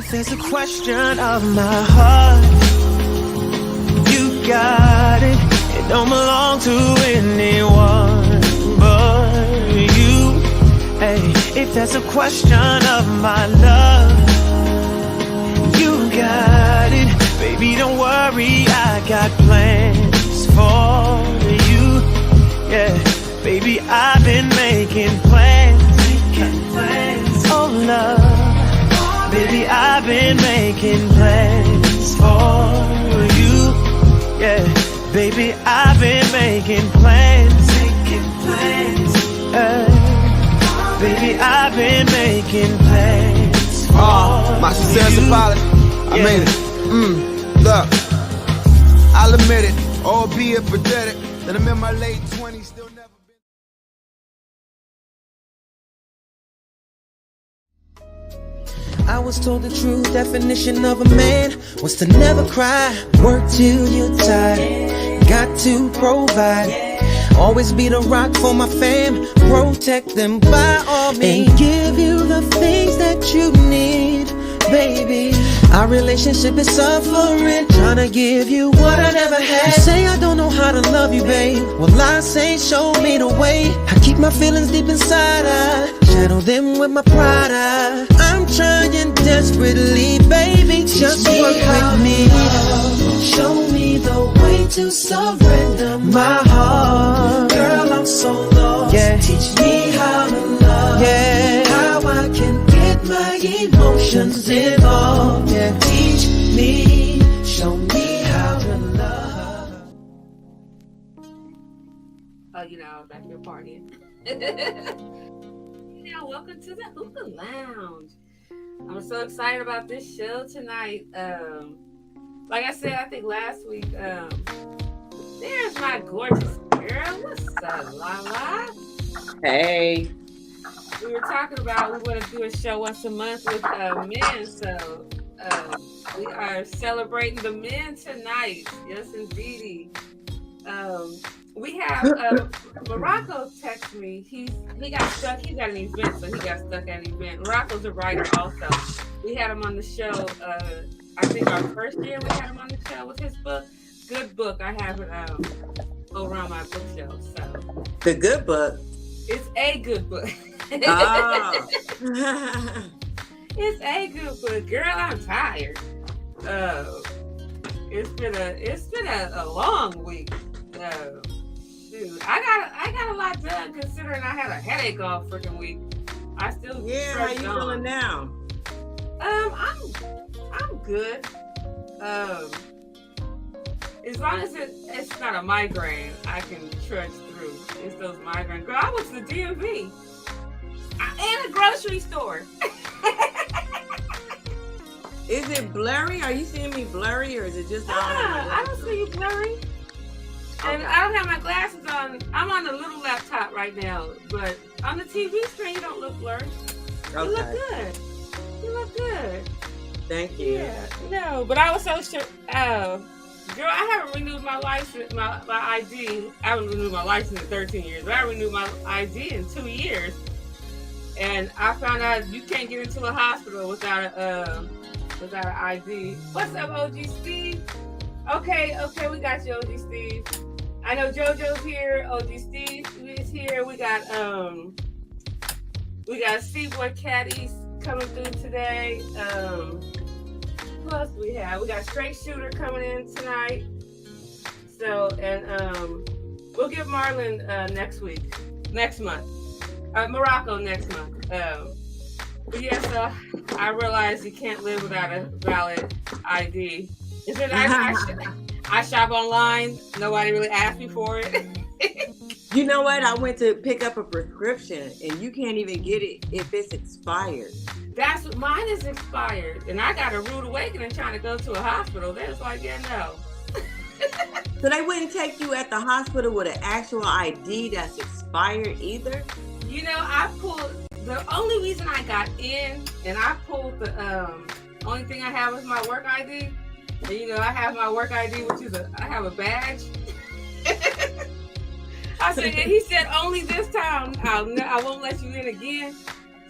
If there's a question of my heart, you got it. It don't belong to anyone but you. Hey, if there's a question of my love, you got it. Baby, don't worry, I got plans for you. Yeah, baby, I've been making plans. Oh, love. Baby, I've been making plans for you. Yeah, baby, I've been making plans. Baby, I've been making plans for my success you. apology. I made it. Look, I'll admit it, albeit pathetic, that I'm in my late 20s, still never been. I was told the true definition of a man was to never cry, work till you're tired, got to provide, always be the rock for my fam, protect them by all means, and give you the things that you need, baby. Our relationship is suffering, trying to give you what I never had. You say I don't know how to love you, babe. Well, I say show me the way. I keep my feelings deep inside, I shadow them with my pride. I'm trying desperately, baby, just work with me. Show me the way to surrender my heart. Girl, I'm so lost. Yeah. Teach me how to love. Yeah. How I can get my emotions involved. Yeah. Teach me, show me how to love. Oh, you know, I was back here partying. Yeah, welcome to the Hookah Lounge. I'm so excited about this show tonight. Like I said, I think last week, there's my gorgeous girl. What's up, LaLa? Hey. We were talking about we want to do a show once a month with men, so we are celebrating the men tonight. Yes, indeedy. We have Morocco text me. He got stuck. He got an event, so he got stuck at an event. Morocco's a writer also. We had him on the show. I think our first year we had him on the show with his book. Good book. I have it over on my bookshelf. So the good book. It's a good book. Oh. It's a good book, girl. I'm tired. It's been a long week. Shoot, I got a lot done considering I had a headache all freaking week. I still how you feeling now? I'm good. As long as it's not a migraine, I can trudge through. It's those migraines. Girl, I went to the DMV and a grocery store. Is it blurry? Are you seeing me blurry, or is it just? I don't see you blurry. And I don't have my glasses on. I'm on a little laptop right now, but on the TV screen, you don't look blurry. Okay. You look good. You look good. Thank you. Yeah, no, but I was so sure. Girl, I haven't renewed my license, my ID. I haven't renewed my license in 13 years, but I renewed my ID in 2 years. And I found out you can't get into a hospital without an ID. What's up, OG Steve? Okay, we got you, OG Steve. I know JoJo's here. OG Steve is here. We got Seaboy Caddies coming through today. Who else do we have? We got Straight Shooter coming in tonight. So, and we'll give Marlon next month. Morocco next month. But yeah, so I realized you can't live without a valid ID. Is it I shop online. Nobody really asked me for it. You know what? I went to pick up a prescription, and you can't even get it if it's expired. That's what mine is expired, and I got a rude awakening trying to go to a hospital. They was like, yeah, no. So they wouldn't take you at the hospital with an actual ID that's expired either? You know, I pulled, the only reason I got in, and I pulled the only thing I have is my work ID. And, you know, I have my work ID, which is I have a badge. I said, and he said, only this time, I won't let you in again.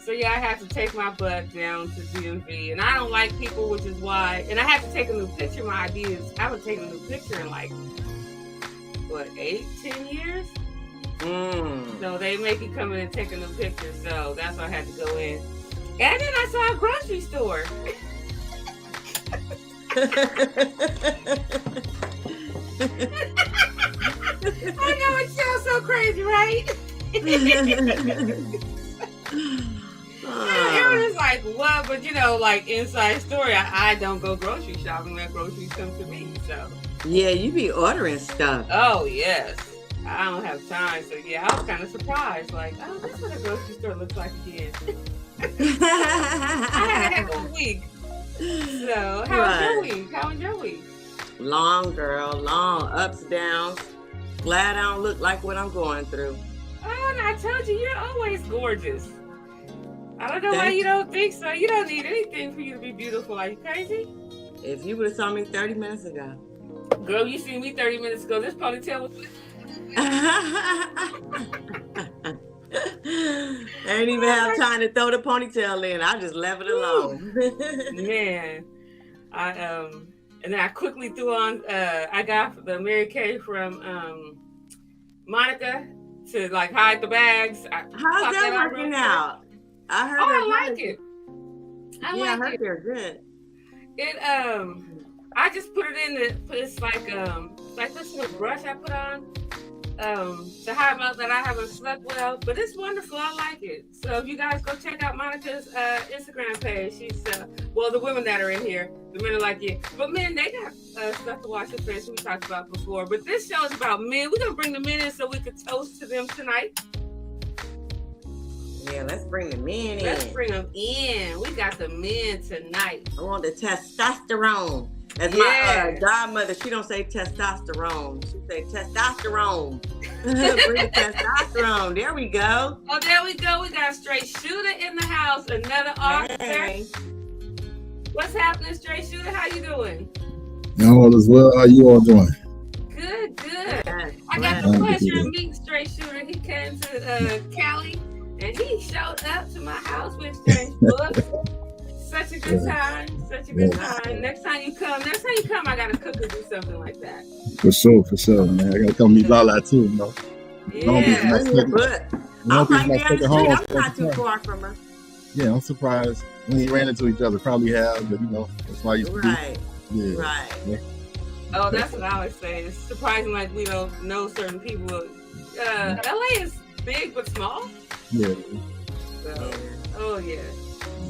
So yeah, I had to take my butt down to DMV, and I don't like people, which is why. And I had to take a new picture. My idea is I haven't taken a new picture in like what 8-10 years. So they make you come in and take a new picture. So that's why I had to go in. And then I saw a grocery store. I know it sounds so crazy, right? It was like, what? But you know, like inside story, I don't go grocery shopping. That groceries come to me. So yeah, you be ordering stuff. oh yes, I don't have time. So yeah, I was kind of surprised. Like, oh, that's what a grocery store looks like again. I had a heck of a week. So how was your week? How was your week? Long, girl, long, ups, downs. Glad I don't look like what I'm going through. Oh, and I told you, you're always gorgeous. I don't know why you don't think so. You don't need anything for you to be beautiful. Are you crazy? If you would have saw me 30 minutes ago. Girl, you seen me 30 minutes ago. This ponytail was... I didn't even have time to throw the ponytail in. I just left it alone. Man. And then I quickly threw on, I got the Mary Kay from Monica to like hide the bags. How's that working out? I heard I like it. I heard they're good. It I just put it in it's like this little brush I put on to hide my that I haven't slept well, but it's wonderful. I like it. So if you guys go check out Monica's Instagram page, she's well, the women that are in here, the men are like you, but men, they got stuff to wash their face. We talked about before, but this show is about men. We're gonna bring the men in so we could toast to them tonight. Yeah, let's bring the men in. Let's bring them in. We got the men tonight. I want the testosterone. As my godmother, she don't say testosterone. She say testosterone. Bring the testosterone. There we go. Oh, there we go. We got a straight shooter in the house. Another officer. Hey. What's happening, straight shooter? How you doing? All is well. How you all doing? Good, good. I got the pleasure of meeting straight shooter. He came to Cali. And he showed up to my house with strange books. Such a good time. Such a good time. Next time you come, I gotta cook or do something like that. For sure, man. I gotta come meet LaLa too, you know. Yeah. I'm not too far from her. Yeah, I'm surprised we ran into each other. Probably have, but you know, that's why you right. Yeah. Right. Yeah. Oh, that's what I always say. It's surprising like we don't know certain people. LA is big but small. Yeah. So, oh yeah.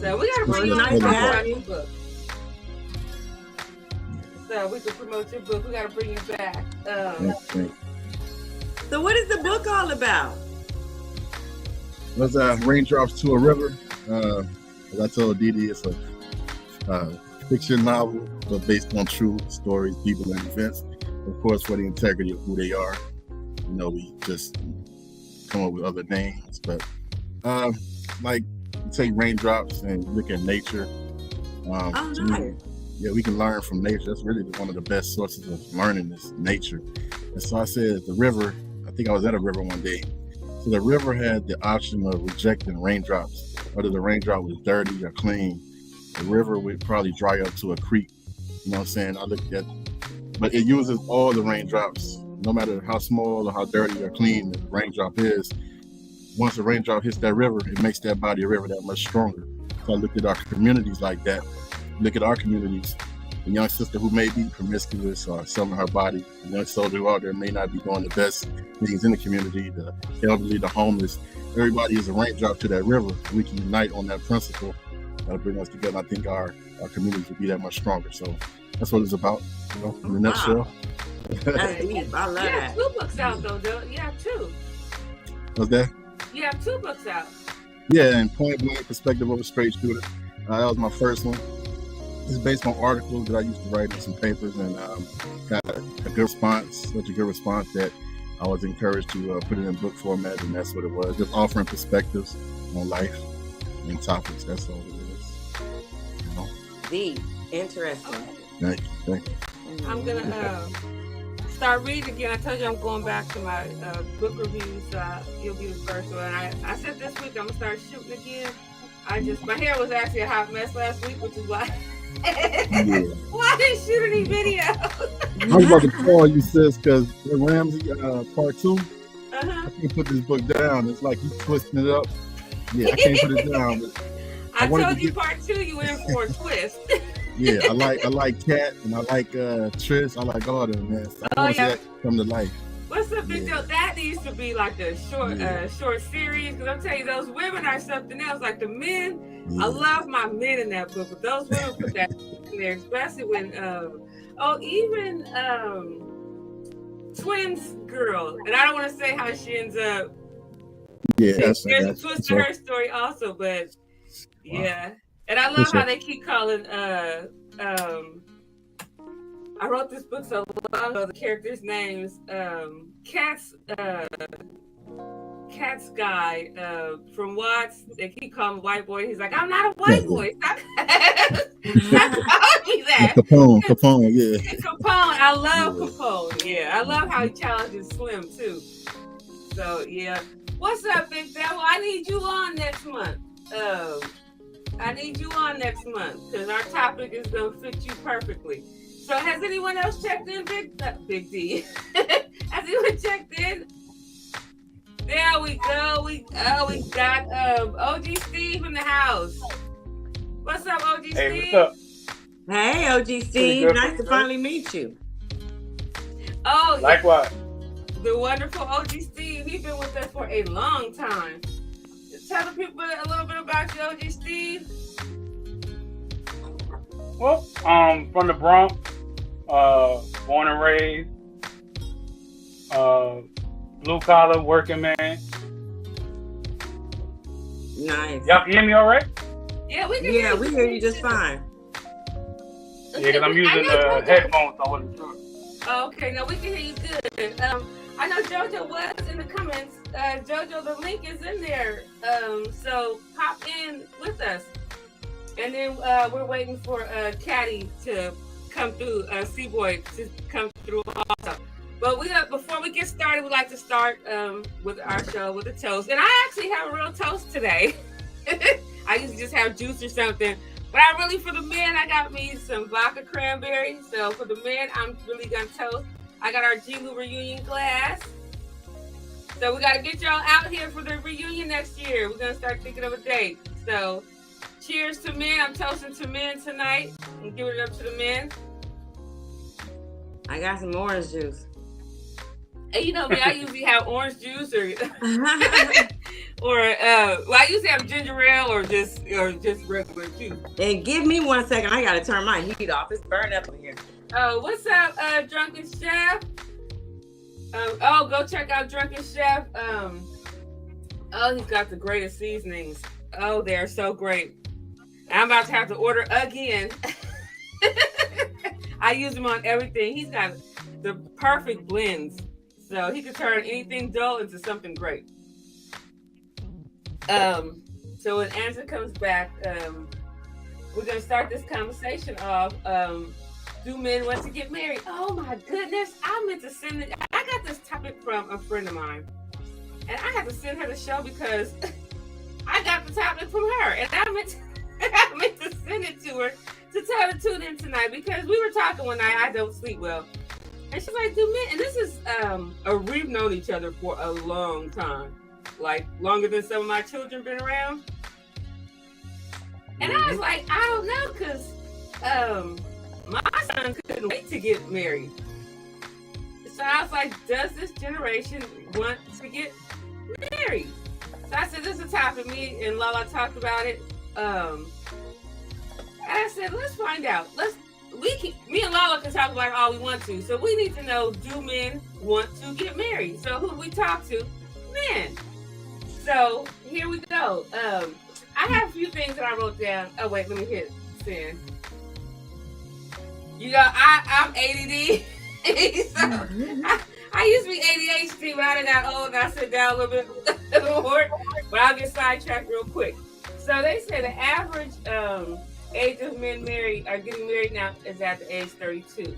So we gotta bring you on to talk about your book. So we can promote your book. We gotta bring you back. So what is the book all about? It was Raindrops to a River. As I told Didi, it's a fiction novel, but based on true stories, people, and events. Of course, for the integrity of who they are. You know, we just come up with other names, but like you take raindrops and look at nature. Nice. Yeah, we can learn from nature. That's really one of the best sources of learning is nature. And so I said the river, I think I was at a river one day. So the river had the option of rejecting raindrops, whether the raindrop was dirty or clean. The river would probably dry up to a creek. You know what I'm saying? I looked at, but it uses all the raindrops, no matter how small or how dirty or clean the raindrop is. Once a raindrop hits that river, it makes that body of river that much stronger. So I looked at our communities like that. Look at our communities. The young sister who may be promiscuous or selling her body, the young soldier who out there may not be doing the best things in the community, the elderly, the homeless. Everybody is a raindrop to that river. We can unite on that principle. That'll bring us together. I think our communities will be that much stronger. So that's what it's about, you know, in a nutshell. That's deep. I love that. You have 2 books out though, You have 2. What's that? You have 2 books out. Yeah, and Point Blank Perspective of a Straight Shooter. That was my first one. It's based on articles that I used to write in some papers, and got a good response, such a good response that I was encouraged to put it in book format, and that's what it was. Just offering perspectives on life and topics. That's all it is. You know? Deep. Interesting. Thank you. I'm gonna start reading again. I told you I'm going back to my book reviews. You'll be the first one. I said this week I'm gonna start shooting again. My hair was actually a hot mess last week, which is why why I didn't shoot any videos. I was about to call you, sis, because Ramsey part 2. I can't put this book down. It's like you twisting it up. Yeah, I can't put it down. I told you part 2, you in for a twist. Yeah, I like Kat and I like Trish. I like all of them, man. So I want to see that come to life. What's up, Big Joe? That needs to be like a short series. Because I'm telling you, those women are something else. Like the men, I love my men in that book, but those women put that in there, especially when even Twins girl. And I don't want to say how she ends up. Yeah, there's a twist to her story also, but yeah. And I love how they keep calling I wrote this book so long ago, the characters' names. Cat's guy from Watts, they keep calling him white boy. He's like, I'm not a white boy. Stop calling me that. Capone, yeah. Capone, I love Capone. Yeah, I love how he challenges Slim too. So yeah. What's up, Big Devil? I need you on next month. I need you on next month because our topic is gonna fit you perfectly. So has anyone else checked in, Big D? Has anyone checked in? There we go. We got OG Steve in the house. What's up, OG Steve? Hey, what's up? Hey, OG Steve. Nice to finally meet you. Oh, likewise. The wonderful OG Steve. He's been with us for a long time. Tell the people a little bit about you, OG Steve. Well, from the Bronx, born and raised, blue collar working man. Nice. Y'all can hear me all right? Yeah, we can. Yeah, we hear you just fine. Yeah, because I'm using the headphones, so I wasn't sure. Okay, no, we can hear you good. I know JoJo was in the comments. JoJo, the link is in there. So pop in with us. And then we're waiting for Caddy to come through, C-Boy to come through also. But before we get started, we'd like to start with our show with a toast. And I actually have a real toast today. I usually just have juice or something. But for the men, I got me some vodka cranberry. So for the men, I'm really going to toast. I got our G-Lew reunion glass. So we got to get y'all out here for the reunion next year. We're going to start thinking of a date. So cheers to men. I'm toasting to men tonight. I'm giving it up to the men. I got some orange juice. And you know me, I usually have orange juice or I usually have ginger ale or just regular juice. And give me 1 second. I got to turn my heat off. It's burning up in here. What's up, Drunken Chef? Go check out Drunken Chef. He's got the greatest seasonings. Oh, they're so great. I'm about to have to order again. I use them on everything. He's got the perfect blends. So he can turn anything dull into something great. So when Angela comes back, we're going to start this conversation off. Do men want to get married? Oh my goodness. I meant to send it. I got this topic from a friend of mine. And I had to send her the show because I got the topic from her. And I meant to send it to her to tell her to tune in tonight because we were talking one night. I don't sleep well. And she's like, do men, and this is, we've known each other for a long time. Like longer than some of my children been around. And I was like, I don't know, because my son couldn't wait to get married. So I was like, does this generation want to get married? So I said, this is a topic. Me and LaLa talked about it. And I said, let's find out. Me and LaLa can talk about all we want to. So we need to know, do men want to get married? So who do we talk to? Men. So here we go. I have a few things that I wrote down. Oh wait, let me hit send. You know, I'm ADD. So I used to be ADHD, but I done got old and I sit down a little bit more. But I'll get sidetracked real quick. So they say the average age of men getting married now is at the age 32.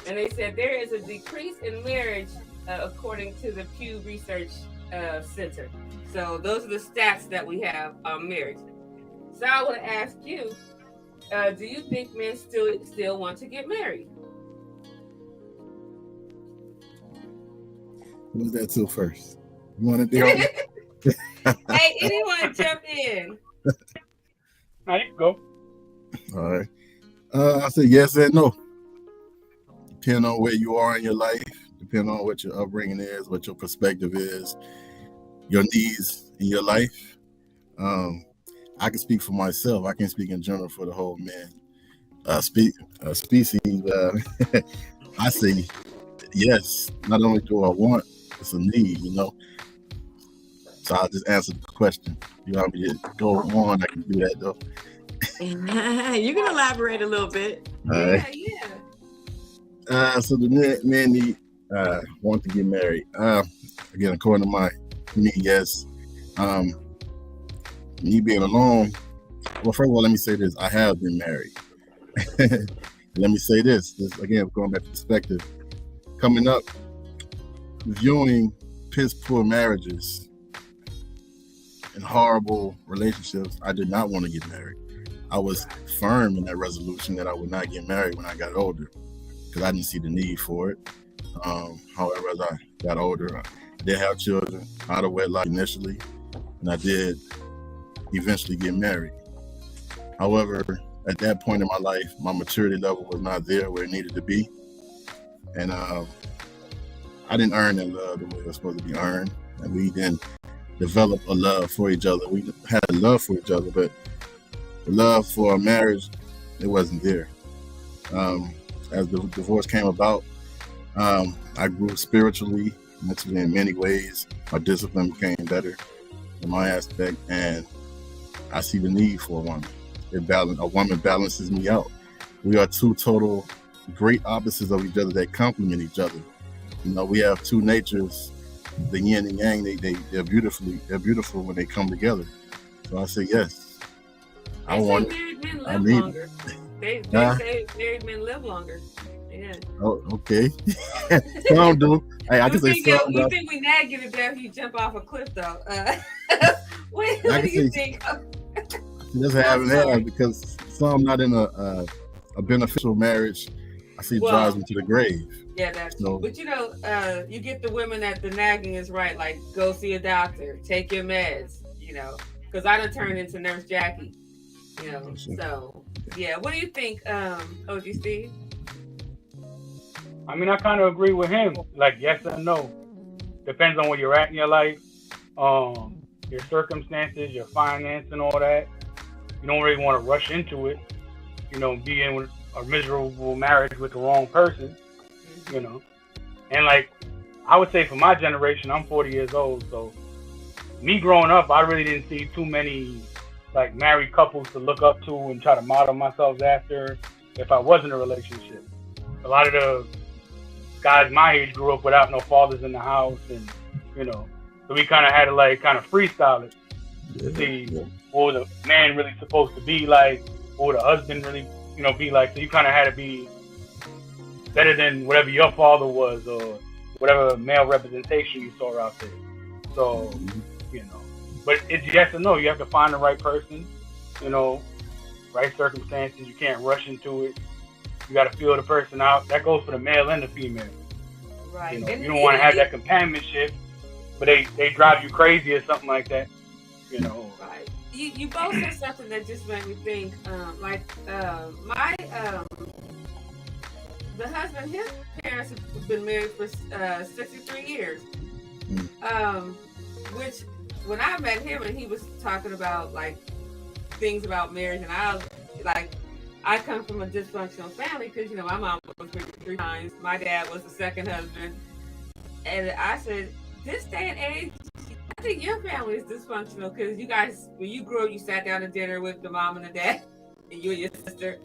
And they said there is a decrease in marriage according to the Pew Research Center. So those are the stats that we have on marriage. So I want to ask you, do you think men still want to get married? Who's that to first? You want to deal? Hey, anyone jump in? Now you can go. All right. I said yes and no. Depending on where you are in your life, depending on what your upbringing is, what your perspective is, your needs in your life. I can speak for myself. I can't speak in general for the whole man species. I say yes. Not only do I want, it's a need, you know. So I'll just answer the question. You want me to go on? I can do that though. You can elaborate a little bit. Yeah. So the men need want to get married. Again, according to me, yes. Me being alone. Well, first of all, let me say this: I have been married. Let me say this again, going back to perspective. Coming up, viewing piss poor marriages and horrible relationships, I did not want to get married. I was firm in that resolution that I would not get married when I got older because I didn't see the need for it. However, as I got older, I did have children out of wedlock initially, and I did eventually get married. However, at that point in my life, my maturity level was not there where it needed to be. And I didn't earn that love the way it was supposed to be earned. And we didn't develop a love for each other. We had a love for each other, but the love for a marriage, it wasn't there. As the divorce came about, I grew spiritually, mentally in many ways. My discipline became better in my aspect, and I see the need for a woman. A woman balances me out. We are two total great opposites of each other that complement each other. You know, we have two natures, the yin and yang. They're beautiful when they come together. So I say yes. I want married men live longer. They say married men live longer. Yeah. Oh, okay. Some do. Hey, I can say some. You think we nag you to death if you jump off a cliff, though? What do you think? That's having because some not in a beneficial marriage. I see drives me to the grave. Yeah, that's true. But you know, you get the women that the nagging is right, like go see a doctor, take your meds, you know, because I done turned into Nurse Jackie, you know. So yeah, what do you think, OG Steve? I mean, I kind of agree with him. Like yes and no, depends on where you're at in your life, your circumstances, your finance, and all that. You don't really want to rush into it, you know, be in a miserable marriage with the wrong person, you know. And like, I would say for my generation, I'm 40 years old, so me growing up, I really didn't see too many like married couples to look up to and try to model myself after if I was in a relationship. A lot of the guys my age grew up without no fathers in the house, and you know, so we kind of had to like kind of freestyle it to see what was a man really supposed to be like, what would a husband really, you know, be like. So you kind of had to be better than whatever your father was or whatever male representation you saw out there. So, you know, but it's yes or no. You have to find the right person, you know, right circumstances. You can't rush into it. You got to feel the person out. That goes for the male and the female. Right. You know, you don't want to have that companionship, but they drive you crazy or something like that. You know. Right. You both said something that just made me think. The husband, his parents have been married for 63 years. Which when I met him and he was talking about like things about marriage, and I come from a dysfunctional family because, you know, my mom was married 3 times. My dad was the second husband. And I said, this day and age, I think your family is dysfunctional because you guys, when you grew up, you sat down to dinner with the mom and the dad and you and your sister.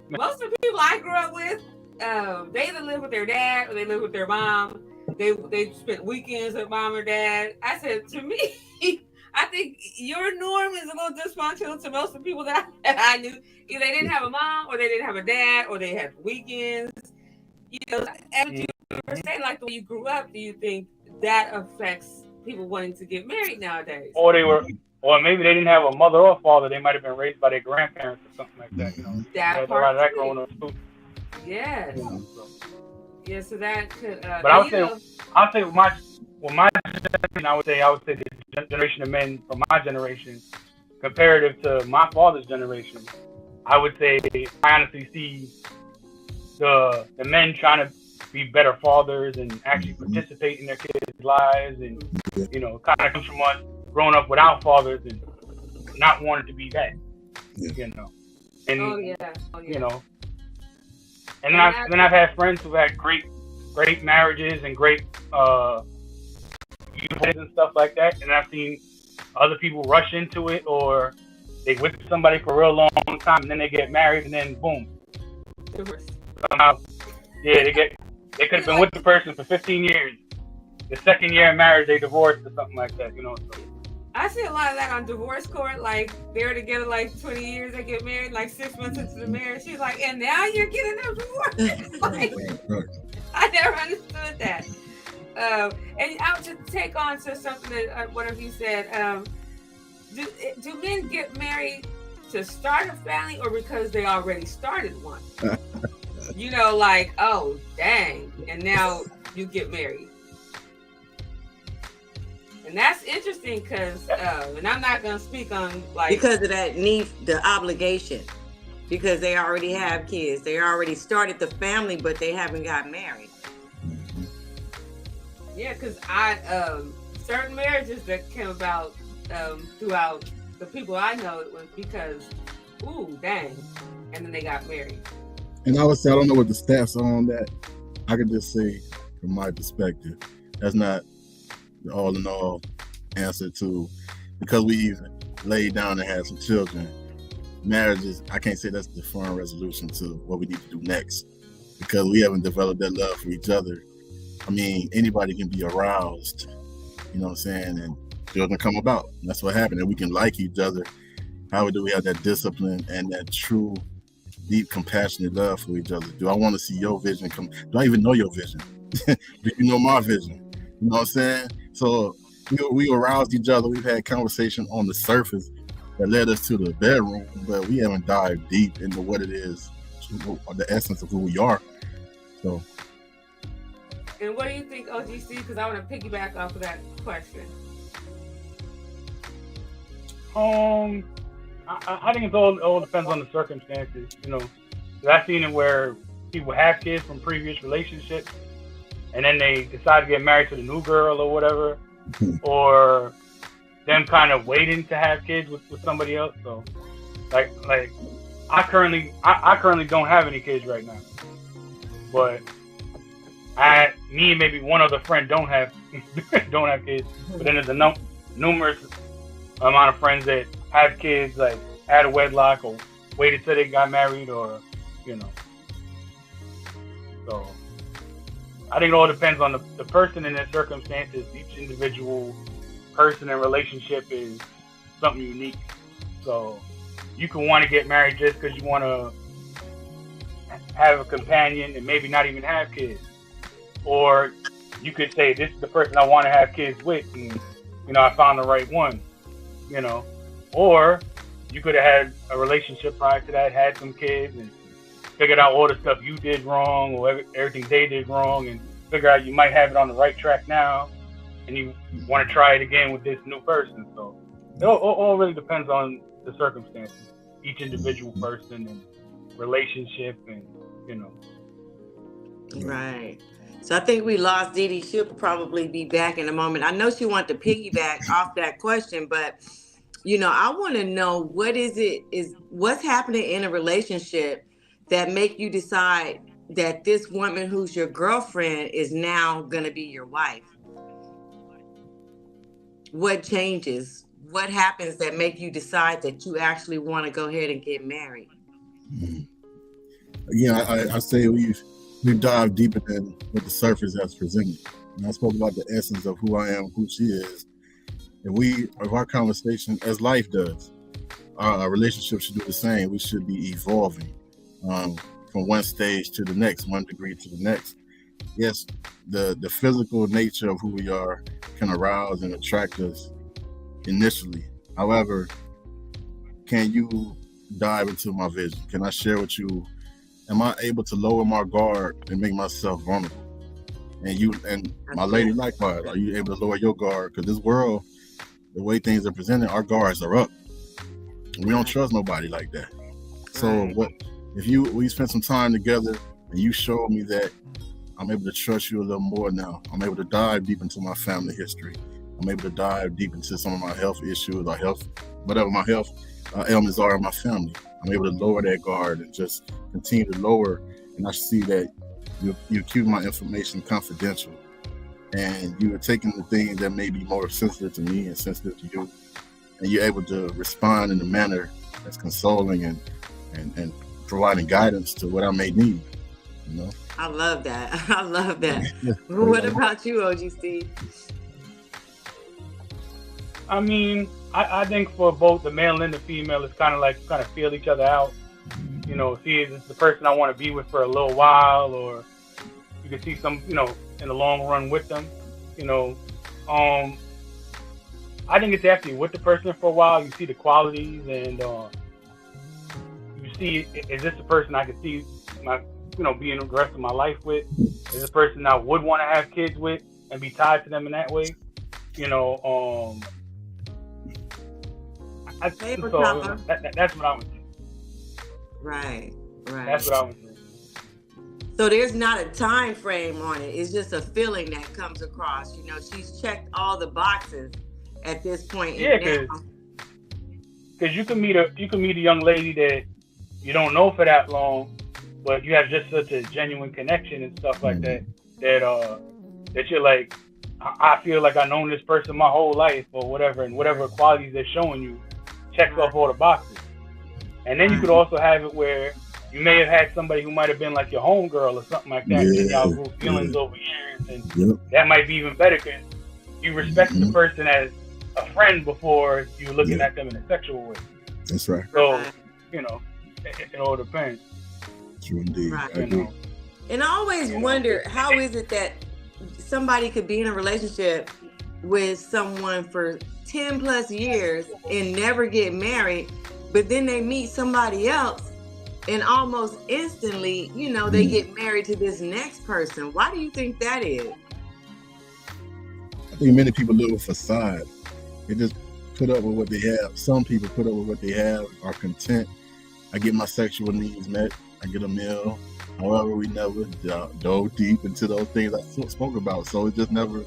Most of the people I grew up with, they either live with their dad or they live with their mom. They spent weekends with mom or dad. I said, to me, I think your norm is a little dysfunctional to most of the people that I knew. Either they didn't have a mom or they didn't have a dad or they had weekends. you know, as you were saying, like the way you grew up, do you think that affects people wanting to get married nowadays? Or maybe they didn't have a mother or father. They might have been raised by their grandparents or something like that. You know, That a lot of that too. growing up too. Yes. You know, so. Yeah, so that could. But I'll say with my generation, I would say the generation of men from my generation, comparative to my father's generation, I would say I honestly see the men trying to be better fathers and actually participate in their kids' lives, and you know, kind of comes from us growing up without fathers and not wanting to be that, you know. And you know, and then I've had friends who had great marriages and great and stuff like that, and I've seen other people rush into it, or they with somebody for a real long time and then they get married and then boom, somehow they could have been with the person for 15 years. The second year of marriage they divorced or something like that, you know. So I see a lot of that on divorce court. Like they're together like 20 years, they get married like 6 months into the marriage. She's like, and now you're getting a divorce. Like, I never understood that. And I would just take on to something that one of you said. Do men get married to start a family or because they already started one? You know, like, oh, dang. And now you get married. And that's interesting because, and I'm not going to speak on like. Because of that need, the obligation. Because they already have kids. They already started the family, but they haven't got married. Yeah, because certain marriages that came about throughout the people I know, it was because, ooh, dang, and then they got married. And I would say, I don't know what the stats are on that. I could just say, from my perspective, that's not the all in all answer to, because we've laid down and had some children, marriages, I can't say that's the firm resolution to what we need to do next, because we haven't developed that love for each other. I mean, anybody can be aroused, you know what I'm saying, and children come about. That's what happened. And we can like each other. How do we have that discipline and that true, deep, compassionate love for each other? Do I want to see your vision come? Do I even know your vision? Do you know my vision? You know what I'm saying? So we aroused each other. We've had conversation on the surface that led us to the bedroom, but we haven't dived deep into what it is, the essence of who we are. So. And what do you think, OGC? Because I want to piggyback off of that question. I think it all depends on the circumstances, you know. I've seen it where people have kids from previous relationships, and then they decide to get married to the new girl or whatever, or them kind of waiting to have kids with somebody else. So, like I currently don't have any kids right now, but me and maybe one other friend don't have kids. But then there's a numerous amount of friends that have kids like out of wedlock or waited till they got married, or you know. So I think it all depends on the person and their circumstances. Each individual person and relationship is something unique. So you can want to get married just because you want to have a companion and maybe not even have kids. Or you could say, this is the person I want to have kids with, and you know, I found the right one, you know. Or you could have had a relationship prior to that, had some kids, and figured out all the stuff you did wrong or everything they did wrong, and figure out you might have it on the right track now, and you want to try it again with this new person. So it all really depends on the circumstances, each individual person and relationship, and you know. Right. So I think we lost Dee Dee. She'll probably be back in a moment. I know she wanted to piggyback off that question, but you know, I want to know what's happening in a relationship that make you decide that this woman who's your girlfriend is now going to be your wife. What changes? What happens that make you decide that you actually want to go ahead and get married? Yeah, I say we've dived deeper than what the surface has presented. And I spoke about the essence of who I am, who she is. If our conversation, as life does, our relationship should do the same. We should be evolving. from one stage to the next, one degree to the next. Yes, the physical nature of who we are can arouse and attract us initially. However, can you dive into my vision? Can I share with you? Am I able to lower my guard and make myself vulnerable? And you and my lady likewise, are you able to lower your guard? Because this world, the way things are presented, our guards are up. We don't trust nobody like that. So what if we spend some time together and you show me that I'm able to trust you a little more now. I'm able to dive deep into my family history. I'm able to dive deep into some of my health issues or whatever my health ailments are in my family. I'm able to lower that guard and just continue to lower. And I see that you keep my information confidential, and you are taking the things that may be more sensitive to me and sensitive to you, and you're able to respond in a manner that's consoling and providing guidance to what I may need. You know. I love that. I love that. What about you, OG Steve? I mean, I think for both the male and the female, it's kind of feel each other out. You know, see if it's the person I want to be with for a little while, or you can see some, you know, in the long run with them. You know, I think it's actually with the person for a while. You see the qualities, and you see, is this the person I could see being the rest of my life with? Is this a person I would want to have kids with and be tied to them in that way? You know, that's what I would say. Right. That's what I would say. So there's not a time frame on it. It's just a feeling that comes across. You know, she's checked all the boxes at this point. Yeah, because you can meet a young lady that you don't know for that long, but you have just such a genuine connection and stuff like that you're like, I feel like I've known this person my whole life or whatever, and whatever qualities they're showing you checks off all the boxes. And then you could also have it where you may have had somebody who might have been like your homegirl or something like that, and y'all grew feelings over years, and that might be even better because you respect the person as a friend before you looking at them in a sexual way. That's right. So, you know, it all depends. True indeed. Right. I agree. And I always wonder, how is it that somebody could be in a relationship with someone for 10 plus years and never get married, but then they meet somebody else and almost instantly, you know, they get married to this next person? Why do you think that is? I think many people live a facade. They just put up with what they have. Some people put up with what they have, are content. I get my sexual needs met. I get a meal. However, we never dove deep into those things I spoke about. So it just never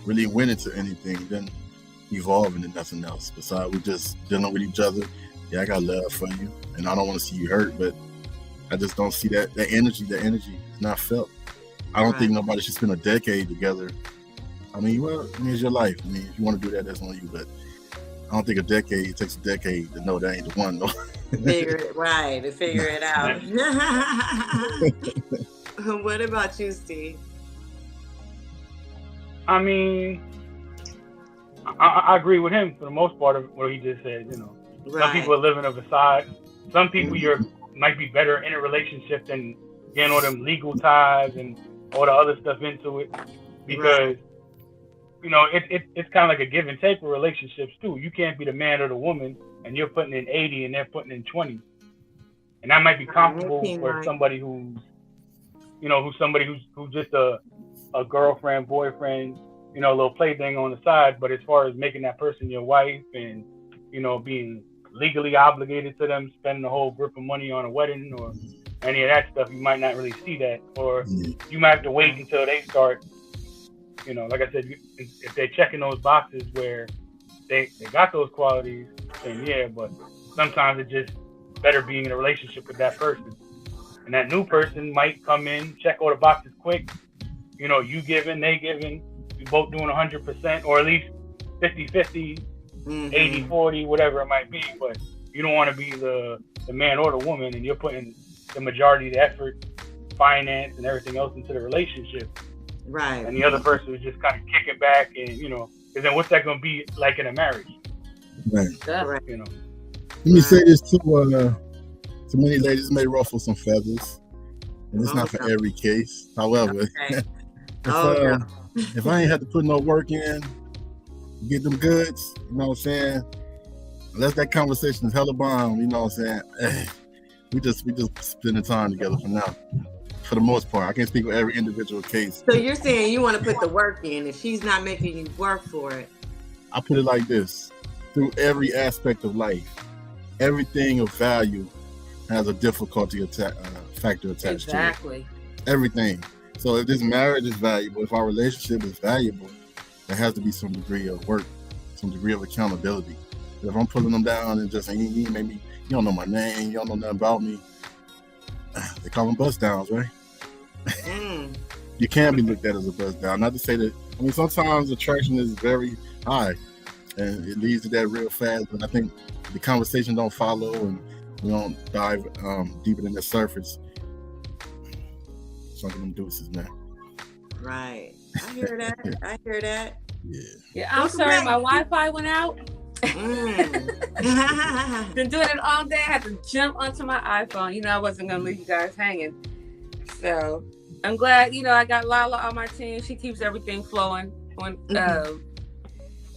really went into anything. Then evolve into nothing else. Besides, we just dealing with each other. Yeah, I got love for you, and I don't want to see you hurt, but I just don't see that energy. The energy is not felt. I don't think nobody should spend a decade together. I mean, it's your life. I mean, if you want to do that, that's on you. But I don't think it takes a decade to know that ain't the one, though. To figure it out. What about you, Steve? I mean, I agree with him for the most part of what he just said. You know, some people are living a facade. Some people might be better in a relationship than getting all them legal ties and all the other stuff into it, because you know it's kind of like a give and take with relationships too. You can't be the man or the woman, and you're putting in 80 and they're putting in 20, and that might be comfortable for somebody who's just a girlfriend, boyfriend, you know, a little plaything on the side. But as far as making that person your wife and, you know, being legally obligated to them, spending a whole grip of money on a wedding or any of that stuff, you might not really see that, or you might have to wait until they start, you know, like I said, if they're checking those boxes where they got those qualities, then yeah, but sometimes it's just better being in a relationship with that person. And that new person might come in, check all the boxes quick, you know, you giving, they giving, you both doing 100%, or at least 50-50, 80-40, whatever it might be, but you don't want to be the man or the woman, and you're putting the majority of the effort, finance, and everything else into the relationship. Right. And the other person is just kind of kicking back, and, you know, because then what's that going to be like in a marriage? Right. You know. Let me say this too. To many ladies, may ruffle some feathers. and it's not for every case. However, Okay. if I ain't had to put no work in, get them goods, you know what I'm saying? Unless that conversation is hella bomb, you know what I'm saying? We just spending time together for now. For the most part, I can't speak for every individual case. So you're saying you want to put the work in. If she's not making you work for it. I put it like this: through every aspect of life, everything of value has a difficulty factor attached Exactly. to it. Everything. So if this marriage is valuable, if our relationship is valuable, there has to be some degree of work, some degree of accountability. If I'm pulling them down and just saying, you don't know my name, you don't know nothing about me, they call them bust downs, right? You can be looked at as a bust down. Not to say that, I mean, sometimes attraction is very high and it leads to that real fast, but I think the conversation don't follow and we don't dive deeper than the surface. Some of them deuces, man. Right. I hear that. Yeah, I'm sorry, my Wi-Fi went out. Been doing it all day. I had to jump onto my iPhone. You know, I wasn't gonna leave you guys hanging. So I'm glad, I got LaLa on my team. She keeps everything flowing when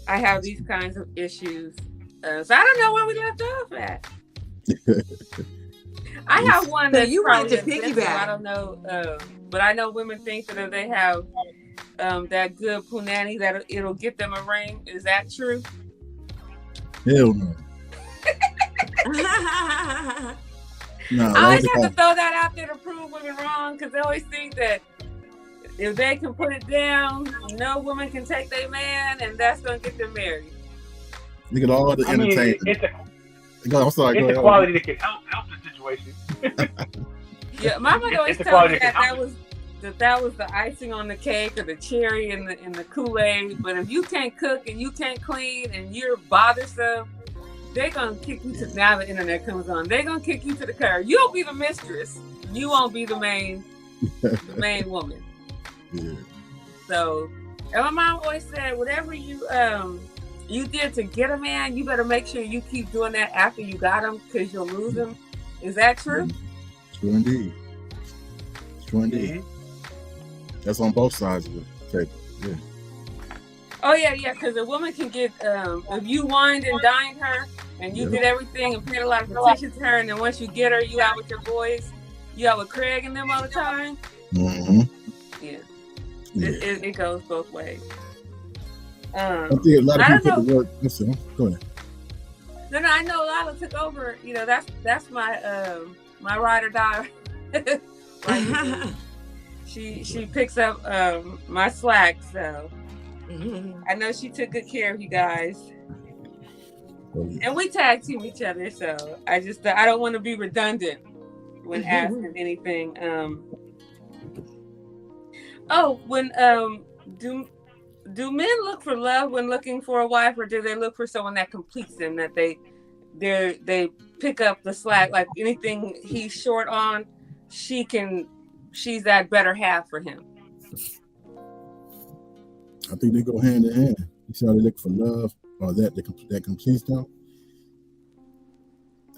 I have these kinds of issues. So I don't know where we left off at. I have one that you wanted to piggyback. I don't know, but I know women think that if they have that good punani, that it'll get them a ring. Is that true? Hell no. No, I always have to throw that out there to prove women wrong, because they always think that if they can put it down, no woman can take their man, and that's gonna get them married. Look at all the entertainment. It's a quality that can help the situation. Yeah, my mother always told me that was the icing on the cake or the cherry in the Kool-Aid. But if you can't cook and you can't clean and you're bothersome, they're gonna kick you to, now the internet comes on, they're gonna kick you to the curb. You'll be the mistress. You won't be the main woman. Yeah. So, and my mom always said, whatever you did to get a man, you better make sure you keep doing that after you got him, because you'll lose him. Is that true? True indeed. True indeed. That's on both sides of the table. Yeah. Oh yeah, because a woman can get if you wined and dined her and you did everything and paid a lot of attention to her, and then once you get her, you out with your boys, you out with Craig and them all the time. Yeah. It goes both ways. I think a lot of people put the work. Listen, go ahead. No, I know LaLa took over. That's my my ride or die. She picks up my slack, so I know she took good care of you guys. And we tag team each other, so I don't want to be redundant when asking anything. Do men look for love when looking for a wife, or do they look for someone that completes them, that they pick up the slack, like anything he's short on, she's that better half for him? I think they go hand in hand. You see how they look for love, or that completes them?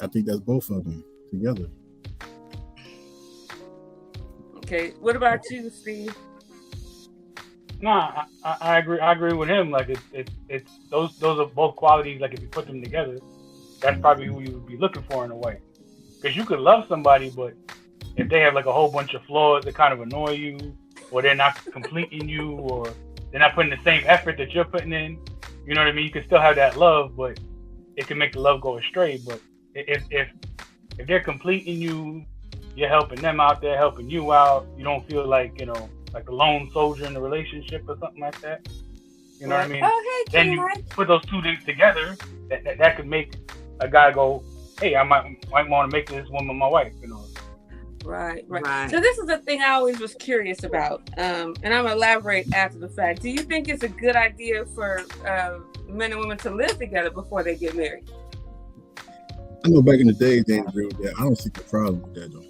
I think that's both of them together. Okay, what about you, Steve? Nah, I agree. I agree with him. Like it's those are both qualities. Like if you put them together, that's probably who you would be looking for in a way. Because you could love somebody, but if they have like a whole bunch of flaws that kind of annoy you, or they're not completing you, or they're not putting the same effort that you're putting in, you know what I mean? You can still have that love, but it can make the love go astray. But if they're completing you, you're helping them out, they're helping you out. You don't feel like like a lone soldier in a relationship or something like that. You know what I mean? Oh, hey, then you put those two things together, that could make a guy go, hey, I might want to make this woman my wife, Right. So this is the thing I always was curious about, and I'm gonna elaborate after the fact. Do you think it's a good idea for men and women to live together before they get married? I know back in the day they didn't agree with that. I don't see the problem with that though.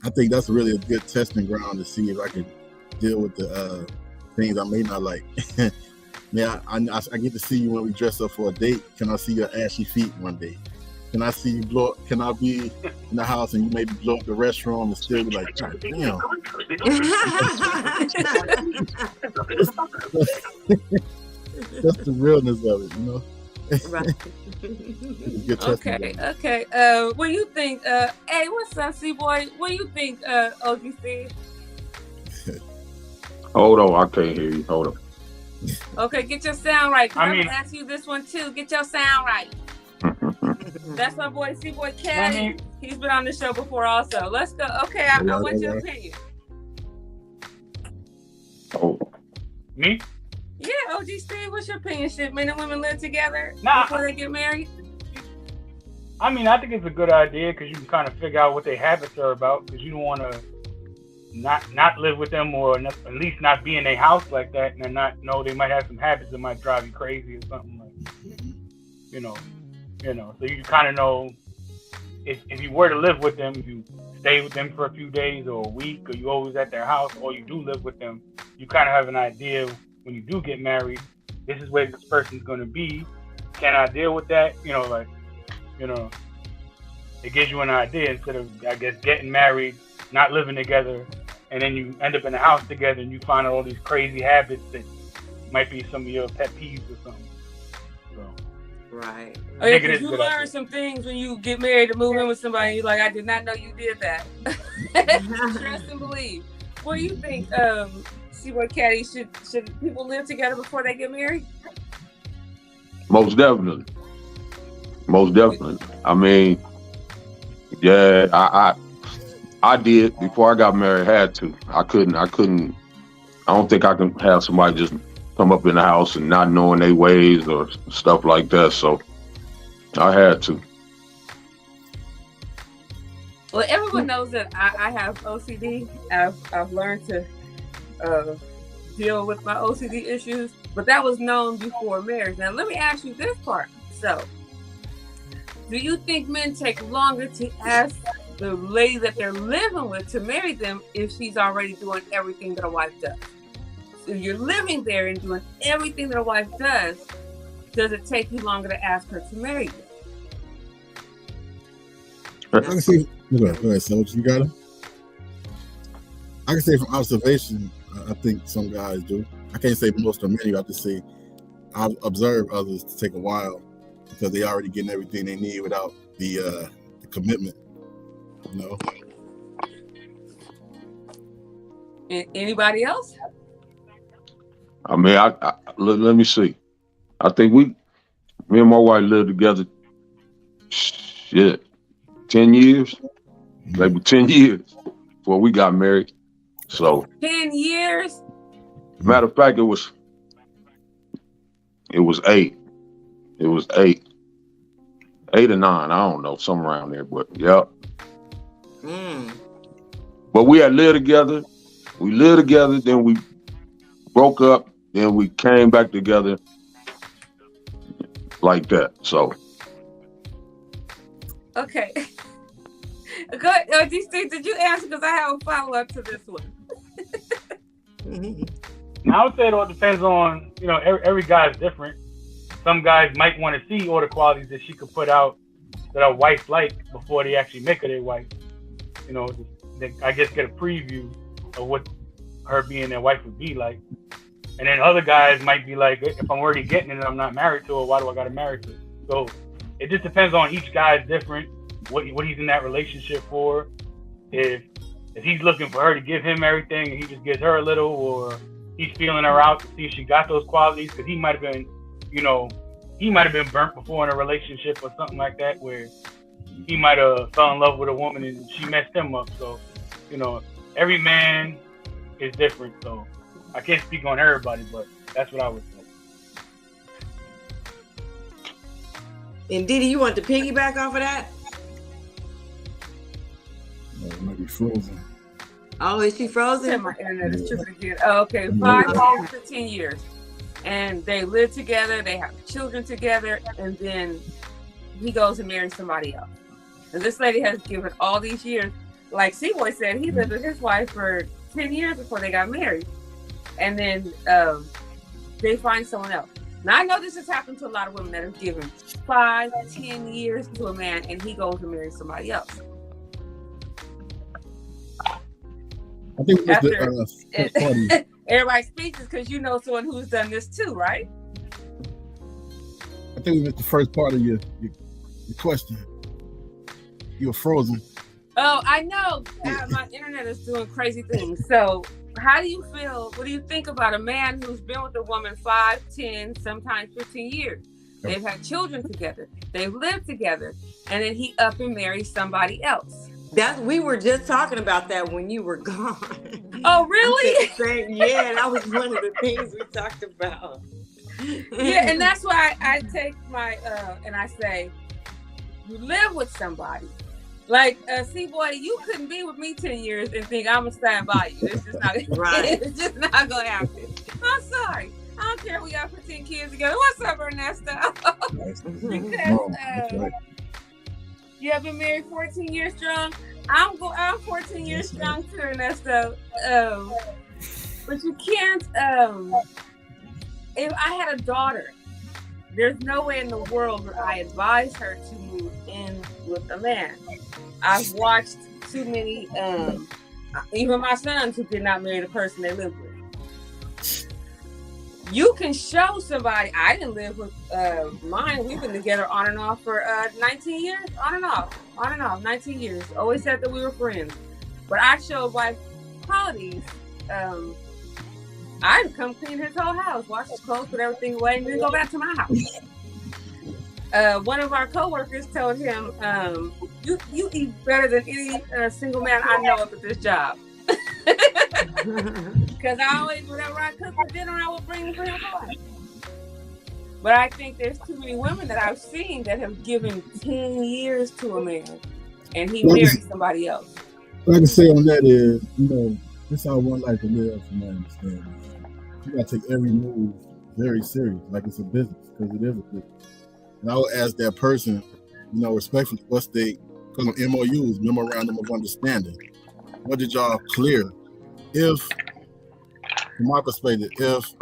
I think that's really a good testing ground to see if I can deal with the things I may not like. Yeah, I get to see you when we dress up for a date. Can I see your ashy feet one day? Can I see you blow up? Can I be in the house and you maybe blow up the restroom and still be like, God damn. That's the realness of it, you know? Right. Okay. What do you think? Hey, what's up, C-Boy? What do you think, OGC? Hold on, I can't hear you. Hold on. Okay, get your sound right. I I'm mean- gonna ask you this one too. Get your sound right. That's my boy, C-Boy Caddy. He's been on the show before also. Let's go. Okay, I want your opinion. Oh, Me? Yeah, OG Steve, what's your opinion? Should men and women live together Nah. before they get married? I mean, I think it's a good idea because you can kind of figure out what their habits are about, because you don't want to not live with them, or at least not be in their house like that, and not know they might have some habits that might drive you crazy or something like, you know. So you kind of know if you were to live with them, if you stay with them for a few days or a week, or you always at their house, or you do live with them, you kind of have an idea when you do get married. This is where this person's going to be. Can I deal with that? It gives you an idea instead of, I guess, getting married, not living together, and then you end up in the house together and you find out all these crazy habits that might be some of your pet peeves or something. So, Right. Oh, yeah, because you learn some things when you get married to move in with somebody. You're like, I did not know you did that. Trust and believe. What do you think, C-Boy Caddy? Should people live together before they get married? most definitely. I mean, yeah, I did before I got married. Had to. I couldn't. I don't think I can have somebody just come up in the house and not knowing their ways or stuff like that. So I had to. Well, everyone knows that I have OCD. I've learned to deal with my OCD issues, but that was known before marriage. Now, let me ask you this part. So, do you think men take longer to ask the lady that they're living with to marry them if she's already doing everything that a wife does? So if you're living there and doing everything that a wife does it take you longer to ask her to marry you? I can see. Go ahead, so you got it. I can say from observation, I think some guys do. I can't say most or many. I have to say I've observed others to take a while because they already getting everything they need without the commitment. You know. Anybody else? I mean, let me see. I think me and my wife lived together, 10 years, maybe 10 years before we got married. So 10 years? Matter of fact, it was 8. It was 8 or 9. I don't know, somewhere around there, but yeah. But we had lived together. We lived together, then we broke up, then we came back together like that. So. Okay. Go ahead. Did you answer? Because I have a follow-up to this one. Now, I would say it all depends on, every guy is different. Some guys might want to see all the qualities that she could put out that a wife like before they actually make her their wife. I guess get a preview of what her being their wife would be like. And then other guys might be like, if I'm already getting it and I'm not married to her, why do I got to marry her? So it just depends on each guy's different, what he's in that relationship for. If he's looking for her to give him everything and he just gives her a little, or he's feeling her out to see if she got those qualities, because he might have been, burnt before in a relationship or something like that, where he might have fell in love with a woman and she messed him up. So, every man is different. So I can't speak on everybody, but that's what I would say. And Didi, you want to piggyback off of that? It might be frozen. Oh, is she frozen? My internet is tripping again. Oh, okay, 5 years to 10 years. And they live together, they have children together, and then he goes and marries somebody else. And this lady has given all these years, like C-Boy said, he lived with his wife for 10 years before they got married. And then they find someone else. Now I know this has happened to a lot of women that have given 5, 10 years to a man, and he goes to marry somebody else. I think it was the first party. Everybody speaks because you know someone who's done this too, right? I think we missed the first part of your question. You were frozen. Oh, I know. My internet is doing crazy things. So how do you feel? What do you think about a man who's been with a woman 5, 10, sometimes 15 years? They've had children together. They've lived together. And then he up and marries somebody else. We were just talking about that when you were gone. Oh, really? Yeah, that was one of the things we talked about. Yeah, and that's why I take my, and I say, you live with somebody. Like, see, boy, you couldn't be with me 10 years and think I'm gonna stand by you. It's just not, right. It's just not gonna happen. I'm sorry. I don't care. We got 15 kids together. What's up, Ernesto? Because you have been married 14 years strong. I'm 14 years strong too, Ernesto. But you can't. If I had a daughter, there's no way in the world would I advise her to move in with a man. I've watched too many, even my sons who did not marry the person they lived with. You can show somebody. I didn't live with mine. We've been together on and off for 19 years. On and off, 19 years. Always said that we were friends. But I showed wife qualities. I'd come clean his whole house, wash his clothes, put everything away, and then go back to my house. One of our coworkers told him, you eat better than any single man I know up at this job. Because I always, whenever I cook for dinner, I would bring for him home. But I think there's too many women that I've seen that have given 10 years to a man, and he married somebody else. What I can say on that is, this is how one life to live, from my understanding. You gotta take every move very serious, like it's a business, because it is a business. And I would ask that person, respectfully, what's they call them MOUs, memorandum of understanding. What did y'all clear? If, from my perspective, if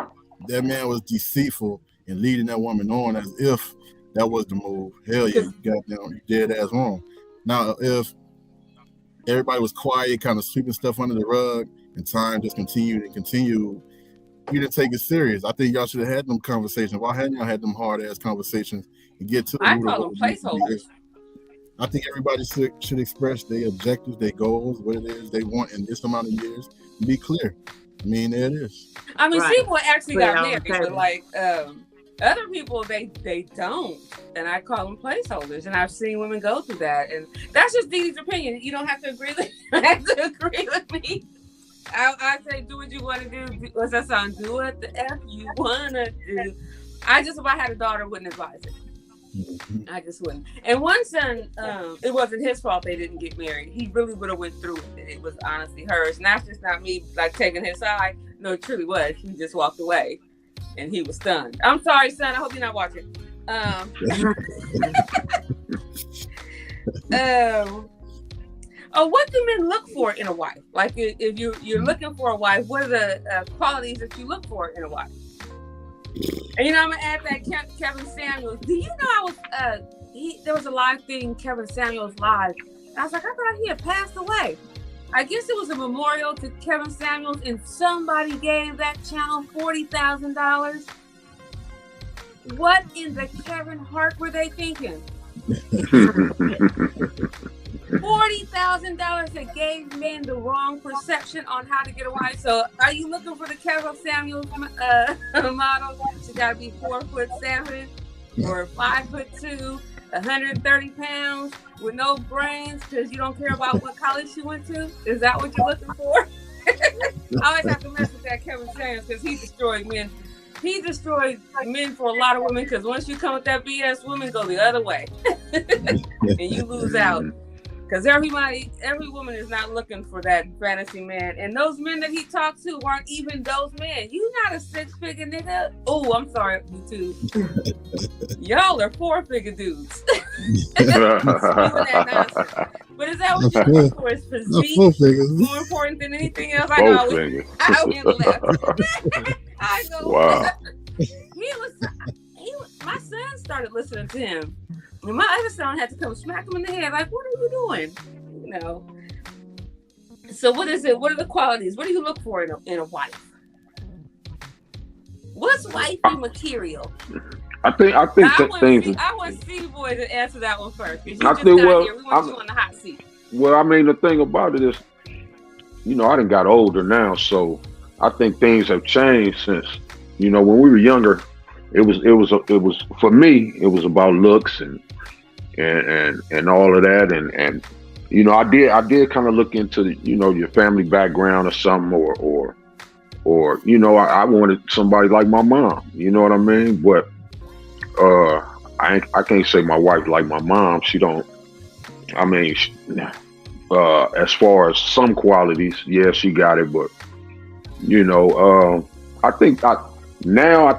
that man was deceitful and leading that woman on as if that was the move, hell yeah, you dead ass wrong. Now, if everybody was quiet, kind of sweeping stuff under the rug, and time just continued, you didn't take it serious. I think y'all should have had them conversations. Why hadn't y'all had them hard ass conversations and get to the I call them placeholders. I think everybody should express their objectives, their goals, what it is they want in this amount of years, and be clear. I mean, there it is. I mean, Right. people actually got married, okay. but like other people, they don't, and I call them placeholders. And I've seen women go through that, and that's just Dee Dee's opinion. You don't have to agree with me. I say, do what you want to do. What's that song? Do what the F you want to do. If I had a daughter, wouldn't advise it. I just wouldn't. And one son, it wasn't his fault they didn't get married. He really would have went through with it. It was honestly hers. And that's just not me like taking his side. No, it truly was. He just walked away and he was stunned. I'm sorry, son. I hope you're not watching. What do men look for in a wife? Like if you're looking for a wife, what are the qualities that you look for in a wife? And I'm gonna add that Kevin Samuels. Do you know there was a live thing, Kevin Samuels live. And I was like, I thought he had passed away. I guess it was a memorial to Kevin Samuels, and somebody gave that channel $40,000. What in the Kevin heart were they thinking? $40,000 that gave men the wrong perception on how to get a wife. So, are you looking for the Kevin Samuels model? She got to be 4'7" or 5'2", 130 pounds with no brains because you don't care about what college she went to. Is that what you're looking for? I always have to mess with that Kevin Samuels because he destroyed men. He destroyed men for a lot of women because once you come with that BS, women go the other way and you lose out. Because every woman is not looking for that fantasy man. And those men that he talked to weren't even those men. You not a 6-figure nigga. Oh, I'm sorry, you two. Y'all are 4-figure dudes. But is that what you're looking for? Is physique more important than anything else? I know. I went left. I go wow. left. My son started listening to him. And my other son had to come smack him in the head, like, what are you doing? You know. So what is it? What are the qualities? What do you look for in a wife? What's wifey material? I think things. I want Stevie Boy to answer that one first. Because I you just think, got here. We want you on the hot seat. Well, I mean, the thing about it is, I done got older now, so I think things have changed since, when we were younger. It was for me. It was about looks and all of that, and I did kind of look into your family background or something, or I wanted somebody like my mom. You know what I mean? But I can't say my wife like my mom. She don't. I mean, as far as some qualities, yeah, she got it, but I think I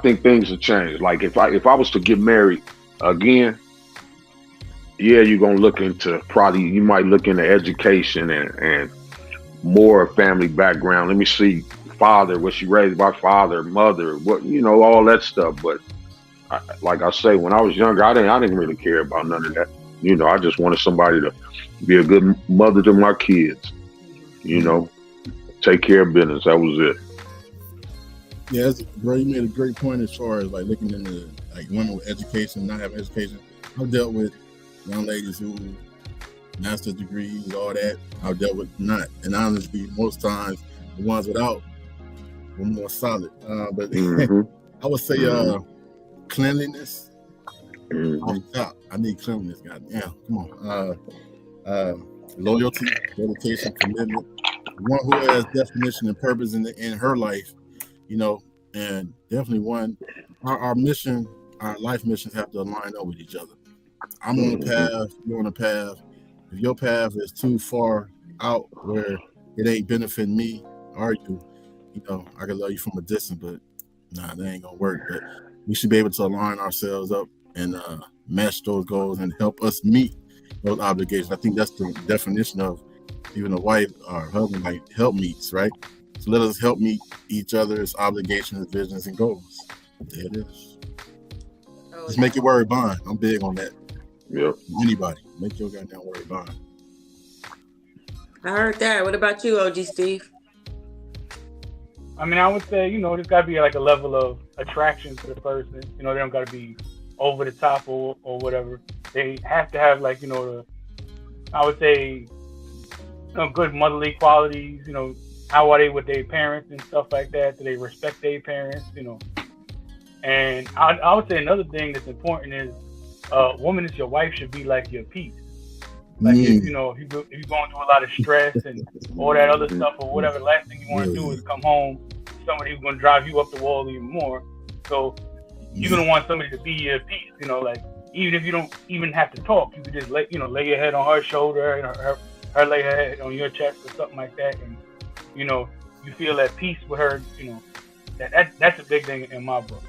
think things have changed. Like if I was to get married again, yeah, you're gonna look into you might look into education and more family background. Let me see, father, was she raised by father, mother, what all that stuff. But like I say, when I was younger, I didn't really care about none of that. I just wanted somebody to be a good mother to my kids. Take care of business. That was it. Yeah, bro, you made a great point as far as like looking into like women with education, not having education. I've dealt with young ladies who master's degrees, all that. I've dealt with not, and honestly, most times the ones without were more solid. But I would say cleanliness. Off the top, I need cleanliness. Goddamn, come on. Loyalty, dedication, commitment. One who has definition and purpose in her life, and definitely one. Our mission, our life missions have to align up with each other. I'm on the path, you're on the path. If your path is too far out where it ain't benefiting me or you, I can love you from a distance, but nah, that ain't gonna work. But we should be able to align ourselves up and match those goals and help us meet those obligations. I think that's the definition of even a wife or husband, like help meets, right? So let us help meet each other's obligations, visions, and goals. There it is. Just make your word bond. I'm big on that. Yep. Anybody, make your goddamn word bond. I heard that. What about you, OG Steve? I mean, I would say, there's got to be like a level of attraction to the person. They don't got to be over the top or whatever. They have to have like, I would say, good motherly qualities. How are they with their parents and stuff like that? Do they respect their parents? And I would say another thing that's important is a woman as your wife should be like your peace. Like if you're going through a lot of stress and all that other stuff or whatever, the last thing you want to do is come home to somebody who's going to drive you up the wall even more. So you're going to want somebody to be your peace. Like even if you don't even have to talk, you could just lay your head on her shoulder and her lay her head on your chest or something like that, and you feel at peace with her. That's a big thing in my book.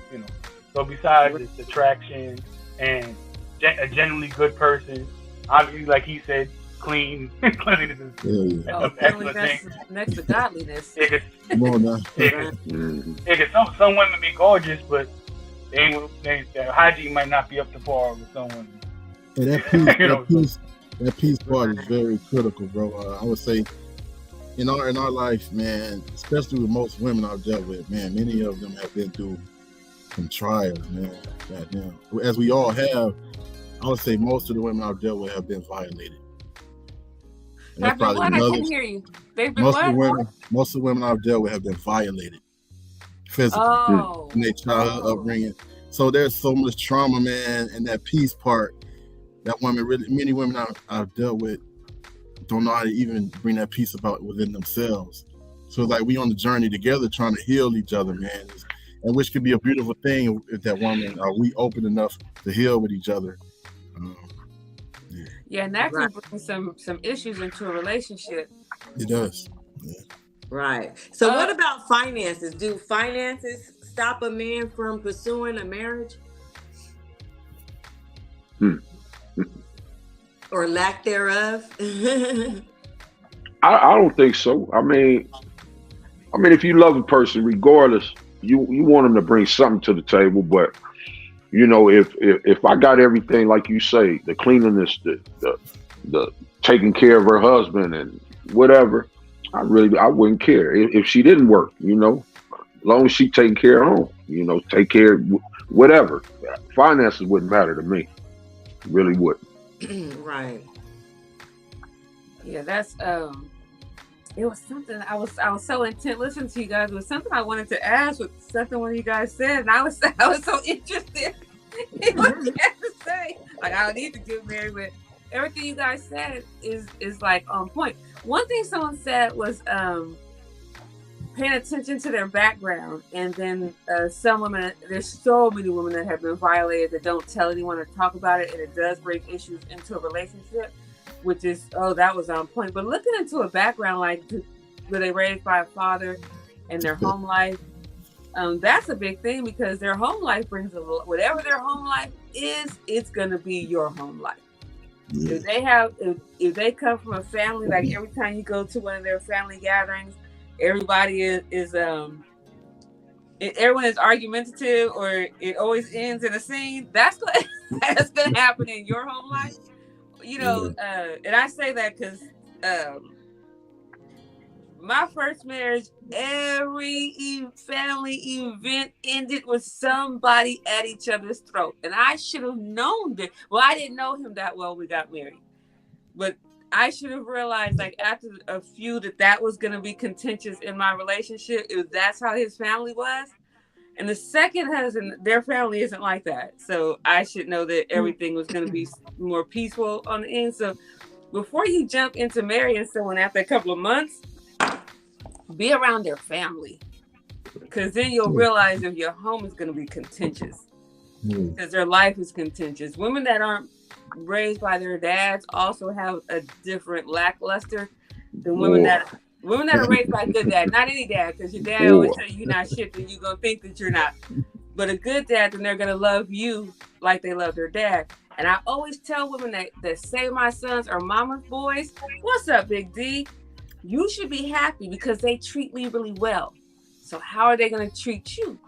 So besides this attraction and a genuinely good person, obviously, like he said, clean. Cleanliness is an excellent thing. Next to godliness. Some women be gorgeous, but their hygiene might not be up to par with some women. Hey, that peace part is very critical, bro. I would say in our life, man, especially with most women I've dealt with, man, many of them have been through some trials, man. Goddamn. As we all have, I would say most of the women I've dealt with have been violated. Have been what? I couldn't hear you. They've been what? Most of the women I've dealt with have been violated physically in their childhood upbringing. So there's so much trauma, man, and that peace part that many women I've dealt with don't know how to even bring that peace about within themselves. So it's like we on the journey together trying to heal each other, man. And which could be a beautiful thing if that woman, are we open enough to heal with each other? Yeah, and that can bring some issues into a relationship. It does. Yeah. Right. So what about finances? Do finances stop a man from pursuing a marriage? Or lack thereof? I don't think so. I mean, if you love a person, regardless, you want them to bring something to the table, but you know, if I got everything like you say, the cleanliness, the taking care of her husband and whatever, I wouldn't care if she didn't work. You know, as long as she taking care of home, you know, take care of whatever. Finances wouldn't matter to me. Really wouldn't. Right. Yeah, that's it was something I was so intent listening to you guys. It was something I wanted to ask with something one of you guys said, and I was so interested in what you had to say. Like, I don't need to get married, but everything you guys said is like on point. One thing someone said was paying attention to their background, and then some women, there's so many women that have been violated that don't tell anyone or talk about it, and it does bring issues into a relationship, which is, that was on point. But looking into a background, like, were they raised by a father and their home life, that's a big thing, because their home life brings whatever their home life is, it's going to be your home life. Yeah. If they come from a family, like every time you go to one of their family gatherings, everybody is everyone is argumentative, or it always ends in a scene, that's gonna happen in your home life. You know, and I say that because my first marriage, every family event ended with somebody at each other's throat, and I should have known that. Well, I didn't know him that well. We got married, but I should have realized, like, after a few, that was going to be contentious in my relationship. That's how his family was. And the second husband, their family isn't like that. So I should know that everything was going to be more peaceful on the end. So before you jump into marrying someone after a couple of months, be around their family. Because then you'll realize if your home is going to be contentious. Because their life is contentious. Women that aren't raised by their dads also have a different lackluster than women that are raised by a good dad. Not any dad, because your dad always tell you you're not shit, then you're gonna think that you're not. But a good dad, then they're gonna love you like they love their dad. And I always tell women that say my sons are mama's boys, what's up, Big D? You should be happy because they treat me really well. So how are they gonna treat you?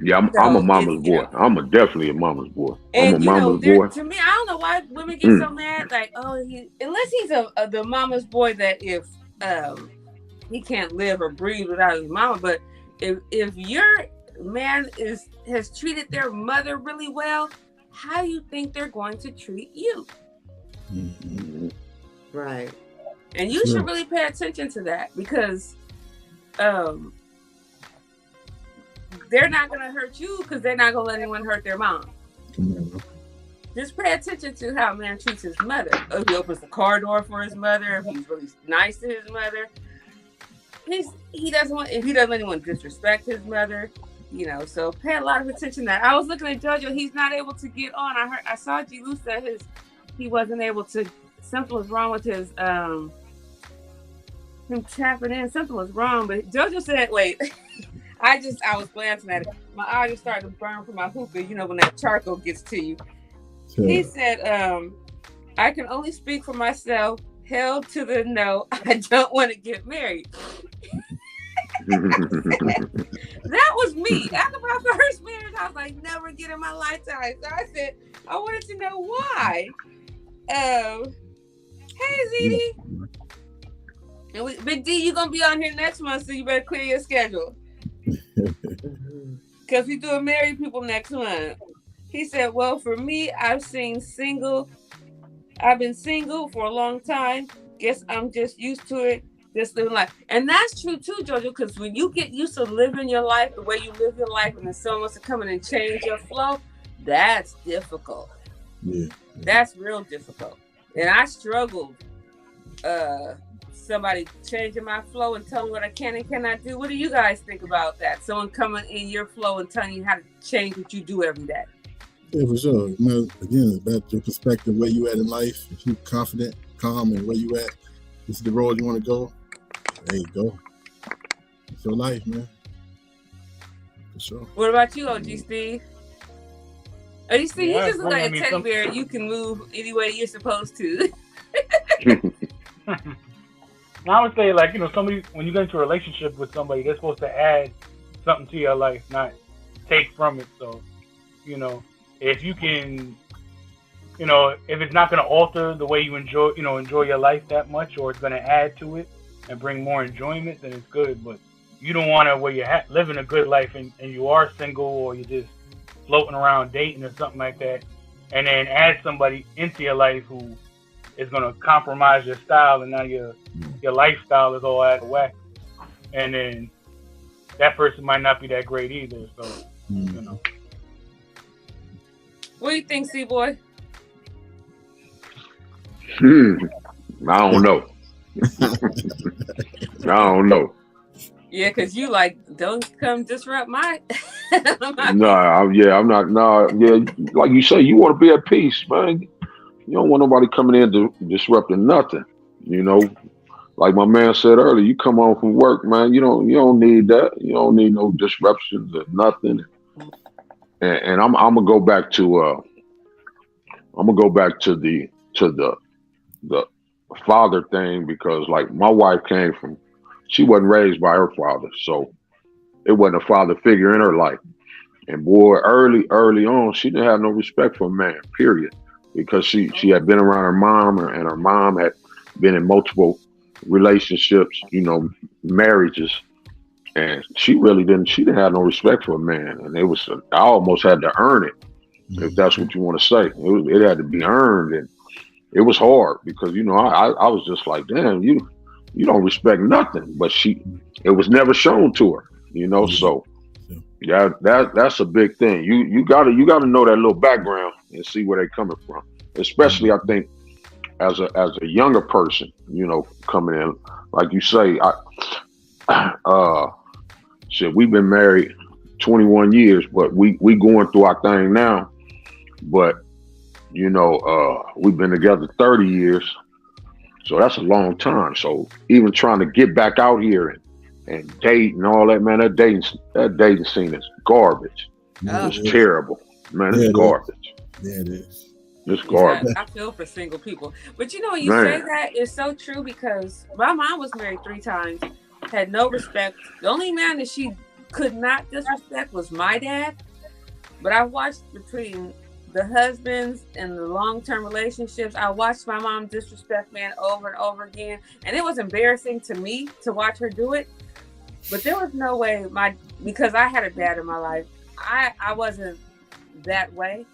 Yeah, I'm a mama's boy. I'm definitely a mama's boy. And I'm a mama's boy. To me, I don't know why women get so mad. Like, unless he's the mama's boy, that if he can't live or breathe without his mama. But if your man has treated their mother really well, how do you think they're going to treat you? Mm-hmm. Right. And you should really pay attention to that, because they're not going to hurt you because they're not going to let anyone hurt their mom. Mm-hmm. Just pay attention to how a man treats his mother. If he opens the car door for his mother, if he's really nice to his mother. If he doesn't let anyone disrespect his mother, so pay a lot of attention to that. I was looking at JoJo, he's not able to get on. I saw G-Lew said he wasn't able to, something was wrong with his him tapping in, something was wrong, but JoJo said, wait. I was glancing at it. My eye just started to burn from my hookah, when that charcoal gets to you. Sure. He said, I can only speak for myself. Hell to the no. I don't want to get married. That was me. After my first marriage, I was like, never again in my lifetime. So I said, I wanted to know why. Hey, ZD. And Big D, you're going to be on here next month, so you better clear your schedule. Because we doing married people next month. He said, well, for me, I've been single for a long time. Guess I'm just used to it, just living life. And that's true too, JoJo, because when you get used to living your life the way you live your life, and then someone wants to come in and change your flow, that's difficult. Yeah. That's real difficult. And I struggled somebody changing my flow and telling me what I can and cannot do. What do you guys think about that? Someone coming in your flow and telling you how to change what you do every day. Yeah, for sure. Again, it's about your perspective, where you at in life. If you're confident, calm, and where you at, this is the road you want to go, there you go. It's your life, man. For sure. What about you, OG Steve? OG Steve, you just look like a teddy bear. You can move any way you're supposed to. I would say, somebody, when you get into a relationship with somebody, they're supposed to add something to your life, not take from it. So, if you can, if it's not going to alter the way you enjoy your life that much, or it's going to add to it and bring more enjoyment, then it's good. But you don't want to where you're living a good life and you are single, or you're just floating around dating or something like that, and then add somebody into your life who is going to compromise your style, and now your lifestyle is all out of whack, and then that person might not be that great either. So, What do you think, C-Boy? I don't know. I don't know. Yeah, because you don't come disrupt my. I'm not. No, yeah, like you say, you want to be at peace, man. You don't want nobody coming in to disrupting nothing. Like my man said earlier, you come home from work, man. You don't need that. You don't need no disruptions or nothing. And I'm gonna go back to the father thing, because like my wife she wasn't raised by her father, so it wasn't a father figure in her life. And boy, early on, she didn't have no respect for a man, period, because she had been around her mom, and her mom had been in multiple relationships, marriages, and she didn't have no respect for a man. And I almost had to earn it, if that's what you want to say. It had to be earned, and it was hard because I was just like, damn, you don't respect nothing. But it was never shown to her, So yeah, that's a big thing. You gotta know that little background and see where they're coming from. Especially, I think, as a younger person, coming in, like you say, we've been married 21 years, but we going through our thing now. But we've been together 30 years, so that's a long time. So even trying to get back out here and date and all that, man, that dating scene is garbage. It's terrible, man. It's garbage. Yeah, it is. It's garbage. I feel for single people, but when you say that, it's so true, because my mom was married 3 times, had no respect. The only man that she could not disrespect was my dad. But I watched between the husbands and the long-term relationships, I watched my mom disrespect man over and over again, and it was embarrassing to me to watch her do it. But there was no way because I had a dad in my life, I wasn't that way.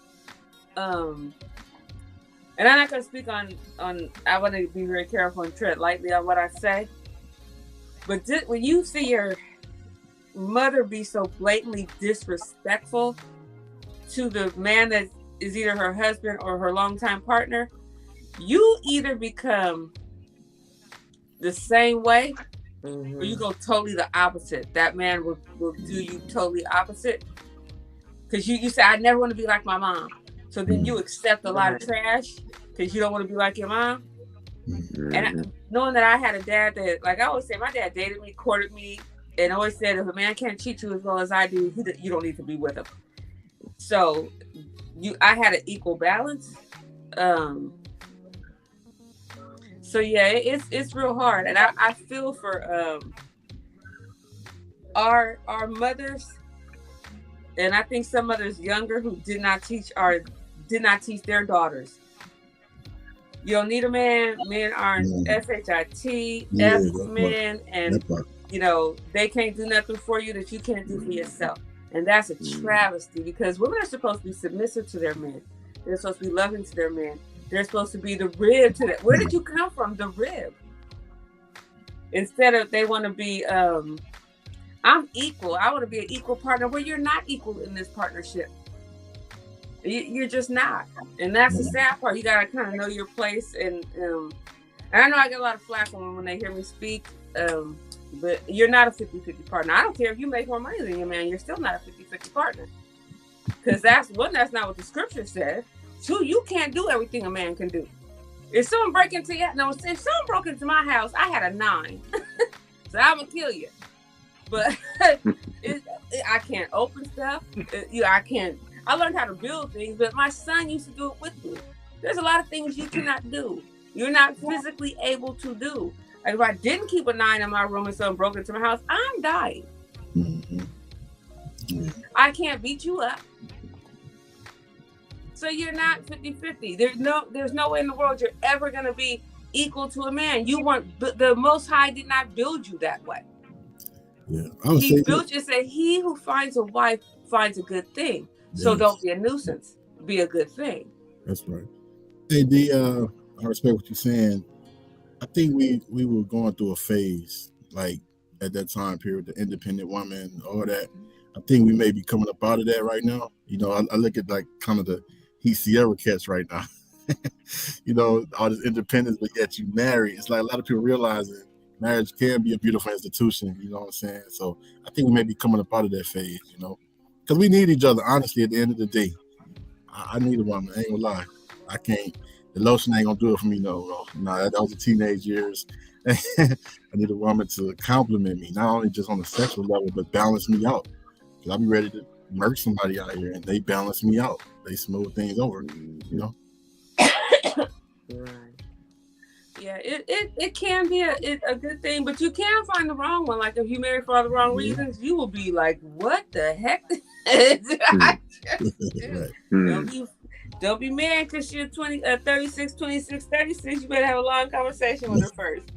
And I'm not going to speak on. I want to be very careful and tread lightly on what I say. But when you see your mother be so blatantly disrespectful to the man that is either her husband or her longtime partner, you either become the same way, or you go totally the opposite. That man will do you totally opposite. Because you say, I never want to be like my mom. So then you accept a lot of trash because you don't want to be like your mom. And knowing that I had a dad that, like I always say, my dad dated me, courted me, and always said, if a man can't treat you as well as I do, you don't need to be with him. So I had an equal balance. So yeah, it's real hard. And I feel for our mothers, and I think some mothers younger who did not teach their daughters. You don't need a man. Men aren't SHIT, F men, and they can't do nothing for you that you can't do for yourself. And that's a travesty, because women are supposed to be submissive to their men. They're supposed to be loving to their men. They're supposed to be the rib to that. Where did you come from? The rib. Instead of they want to be, I'm equal. I want to be an equal partner. Well, you're not equal in this partnership. You're just not. And that's the sad part. You got to kind of know your place. And I know I get a lot of flack when they hear me speak, but you're not a 50-50 partner. I don't care if you make more money than your man. You're still not a 50-50 partner. Because that's not what the scripture says. 2, you can't do everything a man can do. If someone broke into my house, I had a 9. So I'm going to kill you. But I can't open stuff. I learned how to build things, but my son used to do it with me. There's a lot of things you cannot do. You're not physically able to do. Like if I didn't keep a 9 in my room and someone broke into my house, I'm dying. I can't beat you up. So you're not 50-50. There's no way in the world you're ever going to be equal to a man. You weren't, the Most High did not build you that way. Yeah, he built you, said, he who finds a wife finds a good thing. So yes. Don't be a nuisance. Be a good thing. That's right. Hey, D, I respect what you're saying. I think we were going through a phase, like at that time period, the independent woman, all that. I think we may be coming up out of that right now. You know, I look at like kind of the Heath Sierra cats right now. You know, all this independence, but yet you marry. It's like a lot of people realizing marriage can be a beautiful institution. You know what I'm saying? So I think we may be coming up out of that phase, you know, because we need each other, honestly, at the end of the day. I need a woman. I ain't gonna lie. I can't. The lotion ain't gonna do it for me. No. That was the teenage years. I need a woman to compliment me, not only just on the sexual level, but balance me out. Because I'll be ready to murk somebody out here, and they balance me out. They smooth things over, you know. Right. Yeah, it can be a good thing, but you can find the wrong one. Like if you marry for all the wrong reasons, you will be like, "What the heck did I just do?" Don't be married because you're 36, 26, 36. You better have a long conversation with her first.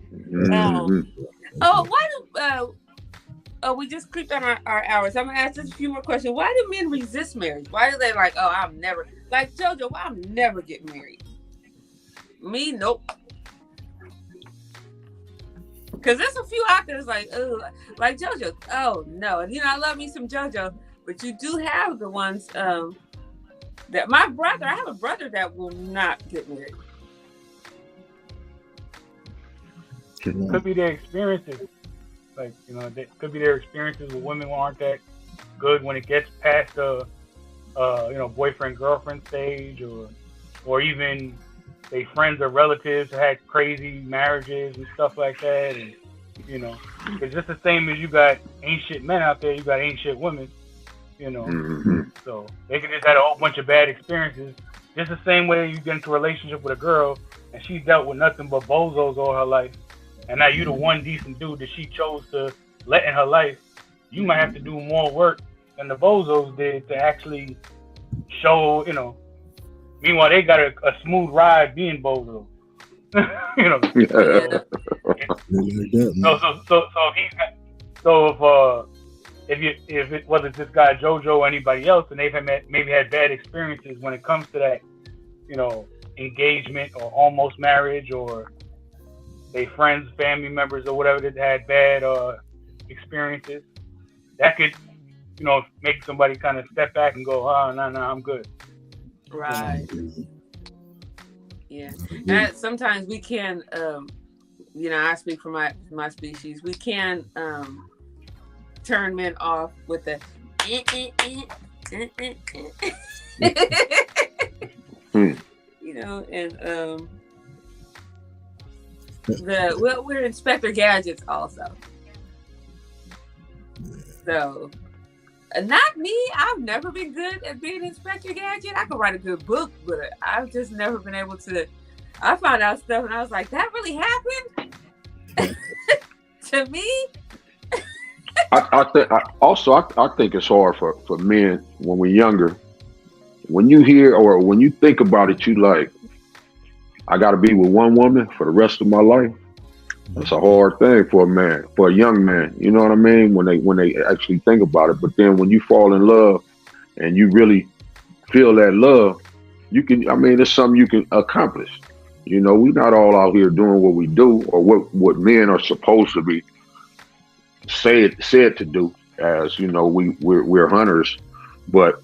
We just creeped on our hours. I'm gonna ask just a few more questions. Why do men resist marriage? Why do they like, I'm never, like JoJo, I'm never getting married? Me, nope. Because there's a few out there that's like, oh, like JoJo, oh no. And I love me some JoJo, but you do have the ones that I have a brother that will not get married. Could be their experiences. Like, could be their experiences with women who aren't that good when it gets past the boyfriend girlfriend stage, or even they friends or relatives who had crazy marriages and stuff like that. And it's just the same as you got ancient men out there, you got ancient women. So they could just had a whole bunch of bad experiences. Just the same way you get into a relationship with a girl and she dealt with nothing but bozos all her life, and now you the one decent dude that she chose to let in her life. You might have to do more work than the bozos did to actually show, Meanwhile, they got a smooth ride being bozos. If it wasn't this guy JoJo or anybody else, and they've maybe had bad experiences when it comes to that, engagement or almost marriage, or they friends, family members, or whatever that had bad experiences, that could, make somebody kind of step back and go, no, I'm good. Right. Yeah. And sometimes we can, I speak for my species. We can turn men off with the we're Inspector Gadgets also. So not me. I've never been good at being Inspector Gadget. I could write a good book, but I've just never been able to. I found out stuff and I was like, that really happened to me. I think it's hard for men when we're younger. When you hear or when you think about it, you like, I got to be with one woman for the rest of my life. That's a hard thing for a man, for a young man. You know what I mean? When they actually think about it. But then when you fall in love and you really feel that love, it's something you can accomplish. We're not all out here doing what we do or what men are supposed to be said to do. As we're hunters, but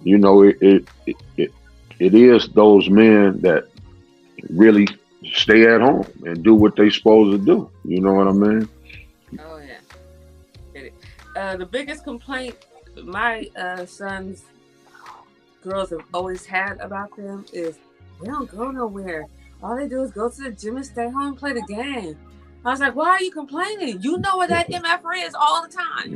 it is those men that really stay at home and do what they supposed to do. You know what I mean? Oh yeah. The biggest complaint my son's girls have always had about them is they don't go nowhere. All they do is go to the gym and stay home and play the game. I was like, why are you complaining? You know where that MFR is all the time.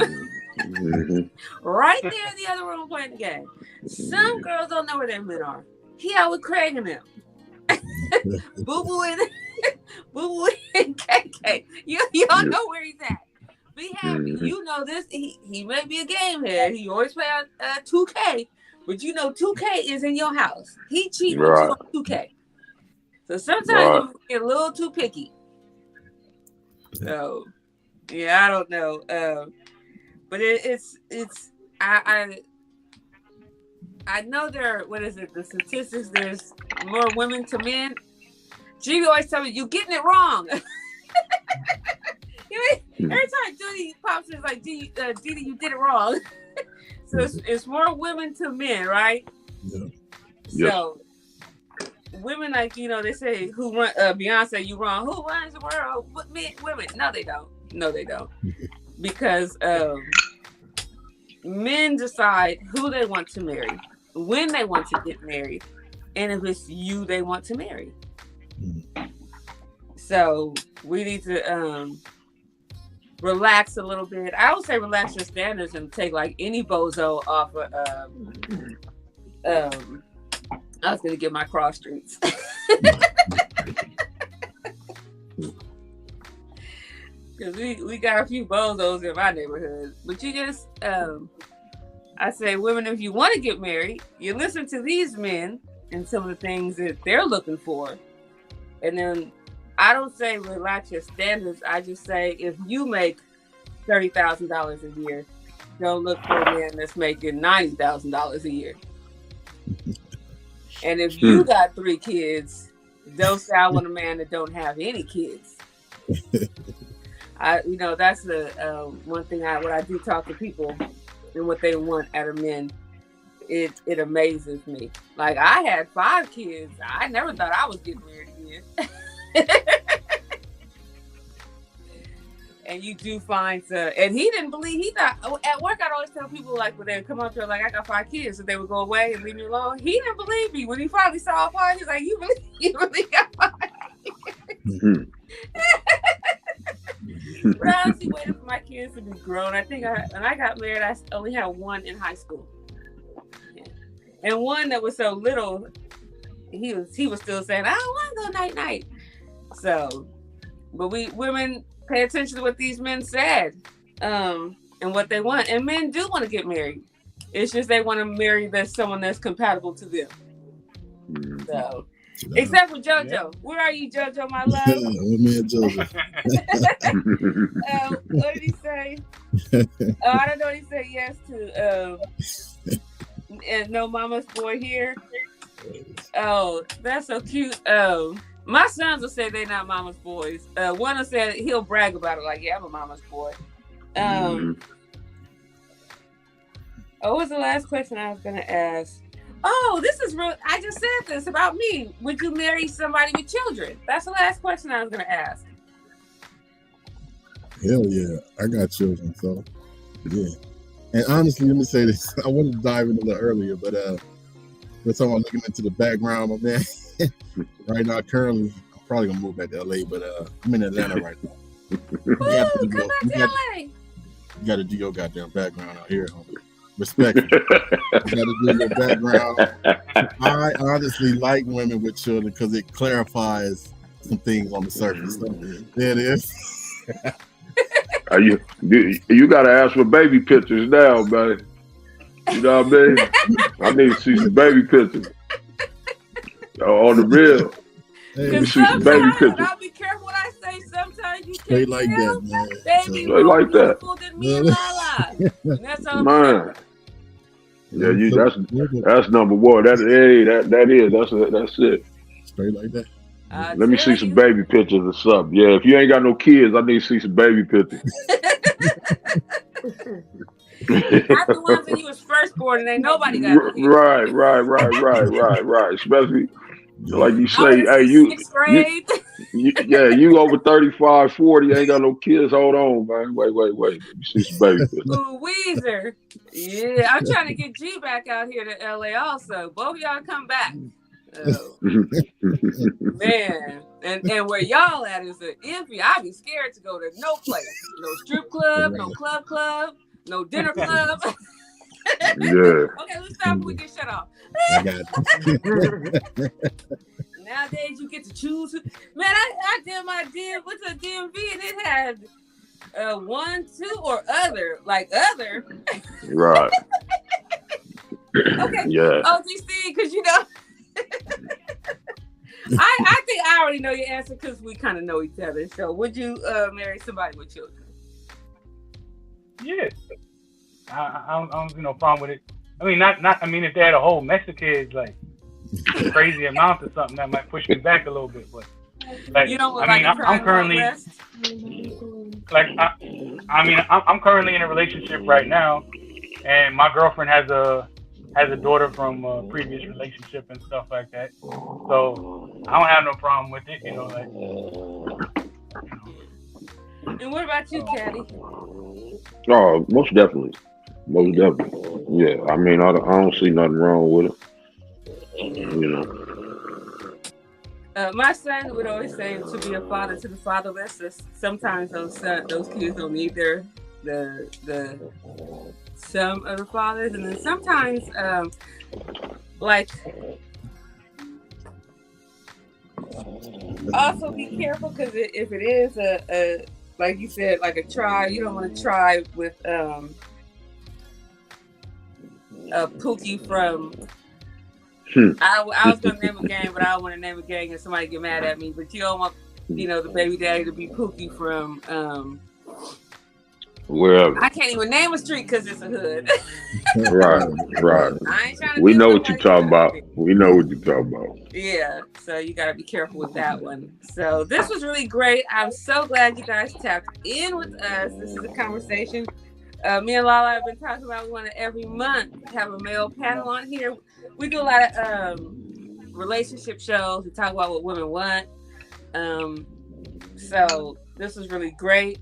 Right there in the other room playing the game. Some girls don't know where their men are. He out with Craig and them. Boo Boo and KK. You don't know where he's at. be happy. You know this. He may be a game head. He always play on 2K, but you know 2K is in your house. He cheat with you on 2K. So sometimes you get a little too picky. So yeah, I don't know. But it's I know what is it? The statistics, there's more women to men. G-Lew always tell me, you getting it wrong. Every time Judy pops in, it's like, Didi, you did it wrong. So it's more women to men, right? Yeah. So women, like, you know, they say, who run, Beyonce, you wrong. Who runs the world? Men, women. No, they don't. No, they don't. Because men decide who they want to marry, when they want to get married, and if it's you they want to marry. So we need to relax a little bit. I would say relax your standards and take like any bozo off of I was gonna get my cross streets. Because we got a few bozos in my neighborhood. But you just I say, women, if you want to get married, you listen to these men and some of the things that they're looking for. And then I don't say relax your standards. I just say if you make $30,000 a year, don't look for a man that's making $90,000 a year. And if you got 3 kids, don't say I want a man that don't have any kids. That's the one thing when I do talk to people and what they want out of men, it amazes me. Like, I had 5 kids. I never thought I was getting married again. And you do find and he didn't believe, he thought, at work I'd always tell people, like, when they would come up to like, I got 5 kids, and they would go away and leave me alone. He didn't believe me. When he finally saw 5, he's like, you really got 5 kids? But I honestly waited for my kids to be grown. I think when I got married, I only had 1 in high school. Yeah. And one that was so little, he was still saying, I don't want to go night-night. So, but women pay attention to what these men said and what they want. And men do want to get married. It's just they want to marry someone that's compatible to them. So, except for JoJo. Yeah. Where are you, JoJo, my love? What man, JoJo? What did he say? I don't know what he said yes to. And no mama's boy here. Oh, that's so cute. My sons will say they're not mama's boys. One will say he'll brag about it, like, yeah, I'm a mama's boy. What was the last question I was going to ask? Oh, this is real. I just said this about me. Would you marry somebody with children? That's the last question I was going to ask. Hell yeah. I got children, so yeah. And honestly, let me say this. I wanted to dive into that earlier, but we're talking about looking into the background, my man. Right now, currently, I'm probably going to move back to LA, but I'm in Atlanta right now. Come back to LA. You got to do your goddamn background out here, homie. Respect. You got to do your background. I honestly like women with children because it clarifies some things on the surface. So, there it is. You got to ask for baby pictures now, buddy. You know what I mean? I need to see some baby pictures. On the real. Because sometimes, I'll be careful what I say. Sometimes you straight can like tell, that, man. baby, straight more like that. beautiful than me and LaLa. That's all. Man. Yeah, that's number one. That's it. Straight like that. Let me see some baby pictures or something. Yeah, if you ain't got no kids, I need to see some baby pictures. Not the ones when you was first born and ain't nobody got no kids. Right. Especially like you say, hey, you over 35, 40, ain't got no kids. Hold on, man. Wait. Let me see some baby pictures. Ooh, Weezer. Yeah, I'm trying to get G back out here to LA also. Both of y'all come back. Oh. Man. And where y'all at is an envy. I'd be scared to go to no place. No strip club, no club, no dinner club. Yeah. Okay, let's stop before we get shut off. I got it. Nowadays you get to choose. Man, I did my DMV and it had one, two, or other, like other. Right. Okay. Yeah. OGC, because you know, I think I already know your answer because we kind of know each other. So, would you marry somebody with children? Yeah. I don't see no problem with it. I mean, not. I mean, if they had a whole mess of kids, like crazy amount or something, that might push me back a little bit. But like, You don't I like mean, I'm currently like, I'm currently in a relationship right now, and my girlfriend has a daughter from a previous relationship and stuff like that. So I don't have no problem with it, you know. Like, And what about you, Caddy? Oh, most definitely. Most definitely. Yeah. I mean, I don't see nothing wrong with it. You know. My son would always say to be a father to the fatherless. Sometimes those kids don't need the some of the fathers, and then sometimes like also be careful because if it is a like you said, like a tribe, you don't want to try with a Pookie from. I was gonna name a gang, but I don't want to name a gang and somebody get mad at me. But you don't want, the baby daddy to be Pookie from Wherever. I can't even name a street because it's a hood. Right. I ain't trying to We do know what you're somebody talking about. We know what you're talking about. Yeah, so you got to be careful with that one. So this was really great. I'm so glad you guys tapped in with us. This is a conversation me and LaLa have been talking about. We want to every month have a male panel on here. We do a lot of relationship shows. We talk about what women want. So this was really great.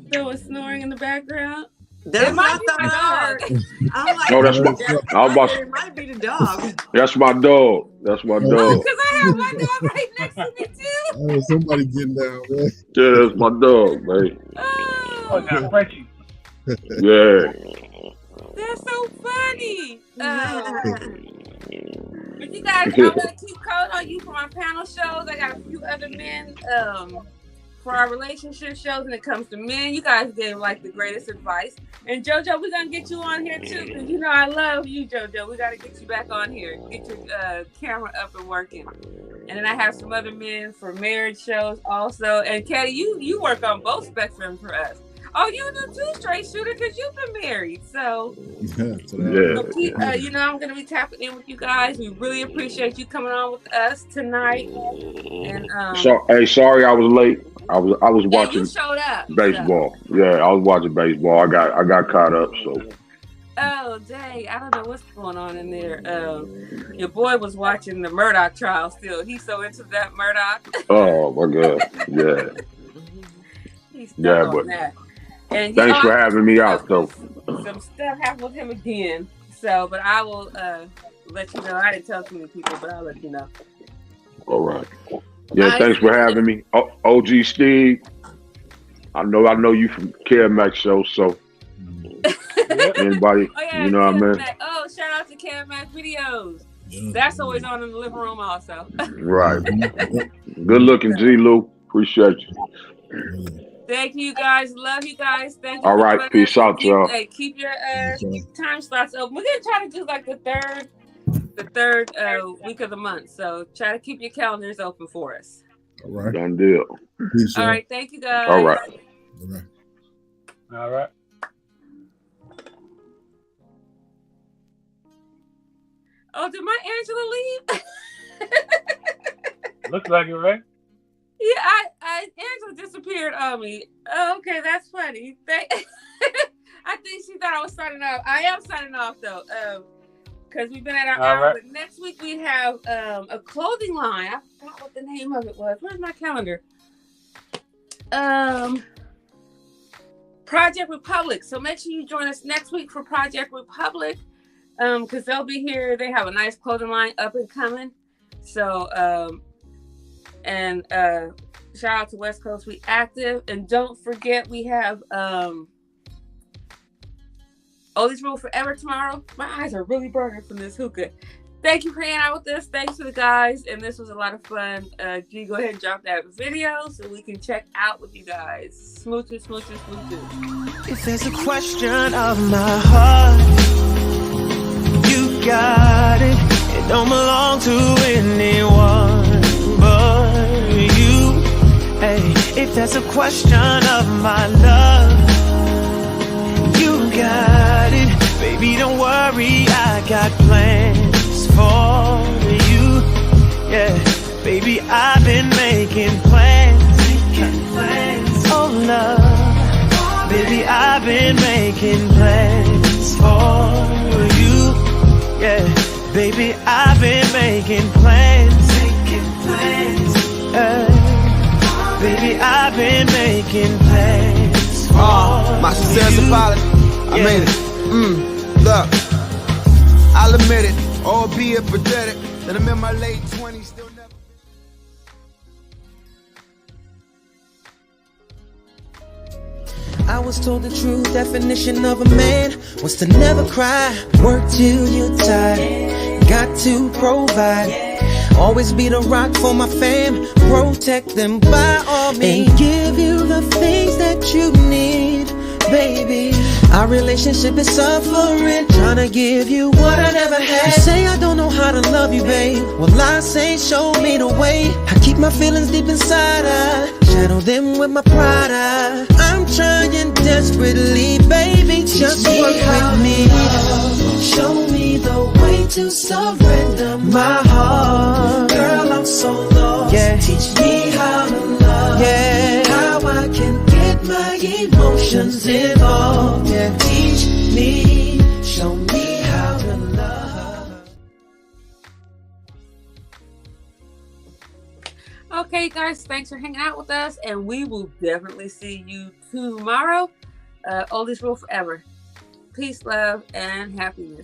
There was snoring in the background. That's It might what be I my thought I heard. dog. I'm like, No, that's my. I was about it might be the dog. That's my dog. That's my Oh, dog. because I have my dog right next to me too. Oh, somebody getting down, man. Yeah, that's my dog, man. oh, now Frenchie. Yeah. That's so funny. But you guys, I'm gonna keep calling on you for my panel shows. I got a few other men for our relationship shows. When it comes to men, you guys gave like the greatest advice. And JoJo, we're gonna get you on here too, because you know I love you, JoJo. We gotta get you back on here, get your camera up and working. And then I have some other men for marriage shows also. And Caddy, you work on both spectrums for us. Oh, you do too, straight shooter, because you've been married. So, Yeah. keep, I'm going to be tapping in with you guys. We really appreciate you coming on with us tonight. And sorry I was late. I was watching you showed up, baseball. So. Yeah, I was watching baseball. I got caught up. So. Oh, dang. I don't know what's going on in there. Your boy was watching the Murdoch trial still. He's so into that Murdoch. Oh, my God. Yeah. He's stuck on that. And thanks for having me out, though. Some stuff happened with him again. So, but I will let you know. I didn't tell too many people, but I'll let you know. All right. Yeah, thanks for having me. OG Steve. I know you from KMX show, so anybody, you know what I mean? Oh, shout out to KMX videos. That's always on in the living room also. Right. Good looking, G-Lew. Appreciate you. Thank you guys. Love you guys. Thank you. All right. Peace out, y'all. Keep your time slots open. We're gonna try to do like the third week of the month. So try to keep your calendars open for us. All right. Done deal. Peace, all right. Thank you guys. All right. All right. Oh, did my Angela leave? Looks like it, right? Yeah, Angela disappeared on me. Oh, okay, that's funny. I think she thought I was signing off. I am signing off though, because we've been at our hour. Right. But next week we have a clothing line. I forgot what the name of it was. Where's my calendar? Project Republic. So make sure you join us next week for Project Republic, because they'll be here. They have a nice clothing line up and coming. So shout out to West Coast We Active, and don't forget we have Ollie's Rule Forever tomorrow. My eyes are really burning from this hookah. Thank you for hanging out with us. Thanks to the guys. And this was a lot of fun. G, go ahead and drop that video so we can check out with you guys. Smooches, smooches, smooches. If there's a question of my heart, you got it. It don't belong to anyone but you. Hey, if there's a question of my love, you got it. Baby, don't worry, I got plans for you. Yeah, baby, I've been making plans. Oh, love, baby, I've been making plans for you. Yeah, baby, I've been making plans. Baby, I've been making plans for My sincerest you. apology. I made it. Look, I'll admit it, albeit pathetic, that I'm in my late 20s, still never. I was told the true definition of a man was to never cry, work till you're tired, got to provide, always be the rock for my fam, protect them by all means, and give you the things that you need, baby. Our relationship is suffering, trying to give you what I never had. You say I don't know how to love you, babe. Well, I say show me the way. I keep my feelings deep inside, I shadow them with my pride. I'm trying desperately, baby, just work with me. Show me the way to surrender my heart. Girl, I'm so lost. Yeah. Teach me how to love. Yeah. How I can get my emotions involved. Yeah. Teach me, show me how to love. Okay, guys, thanks for hanging out with us, and we will definitely see you tomorrow. Oldies rule forever. Peace, love, and happiness.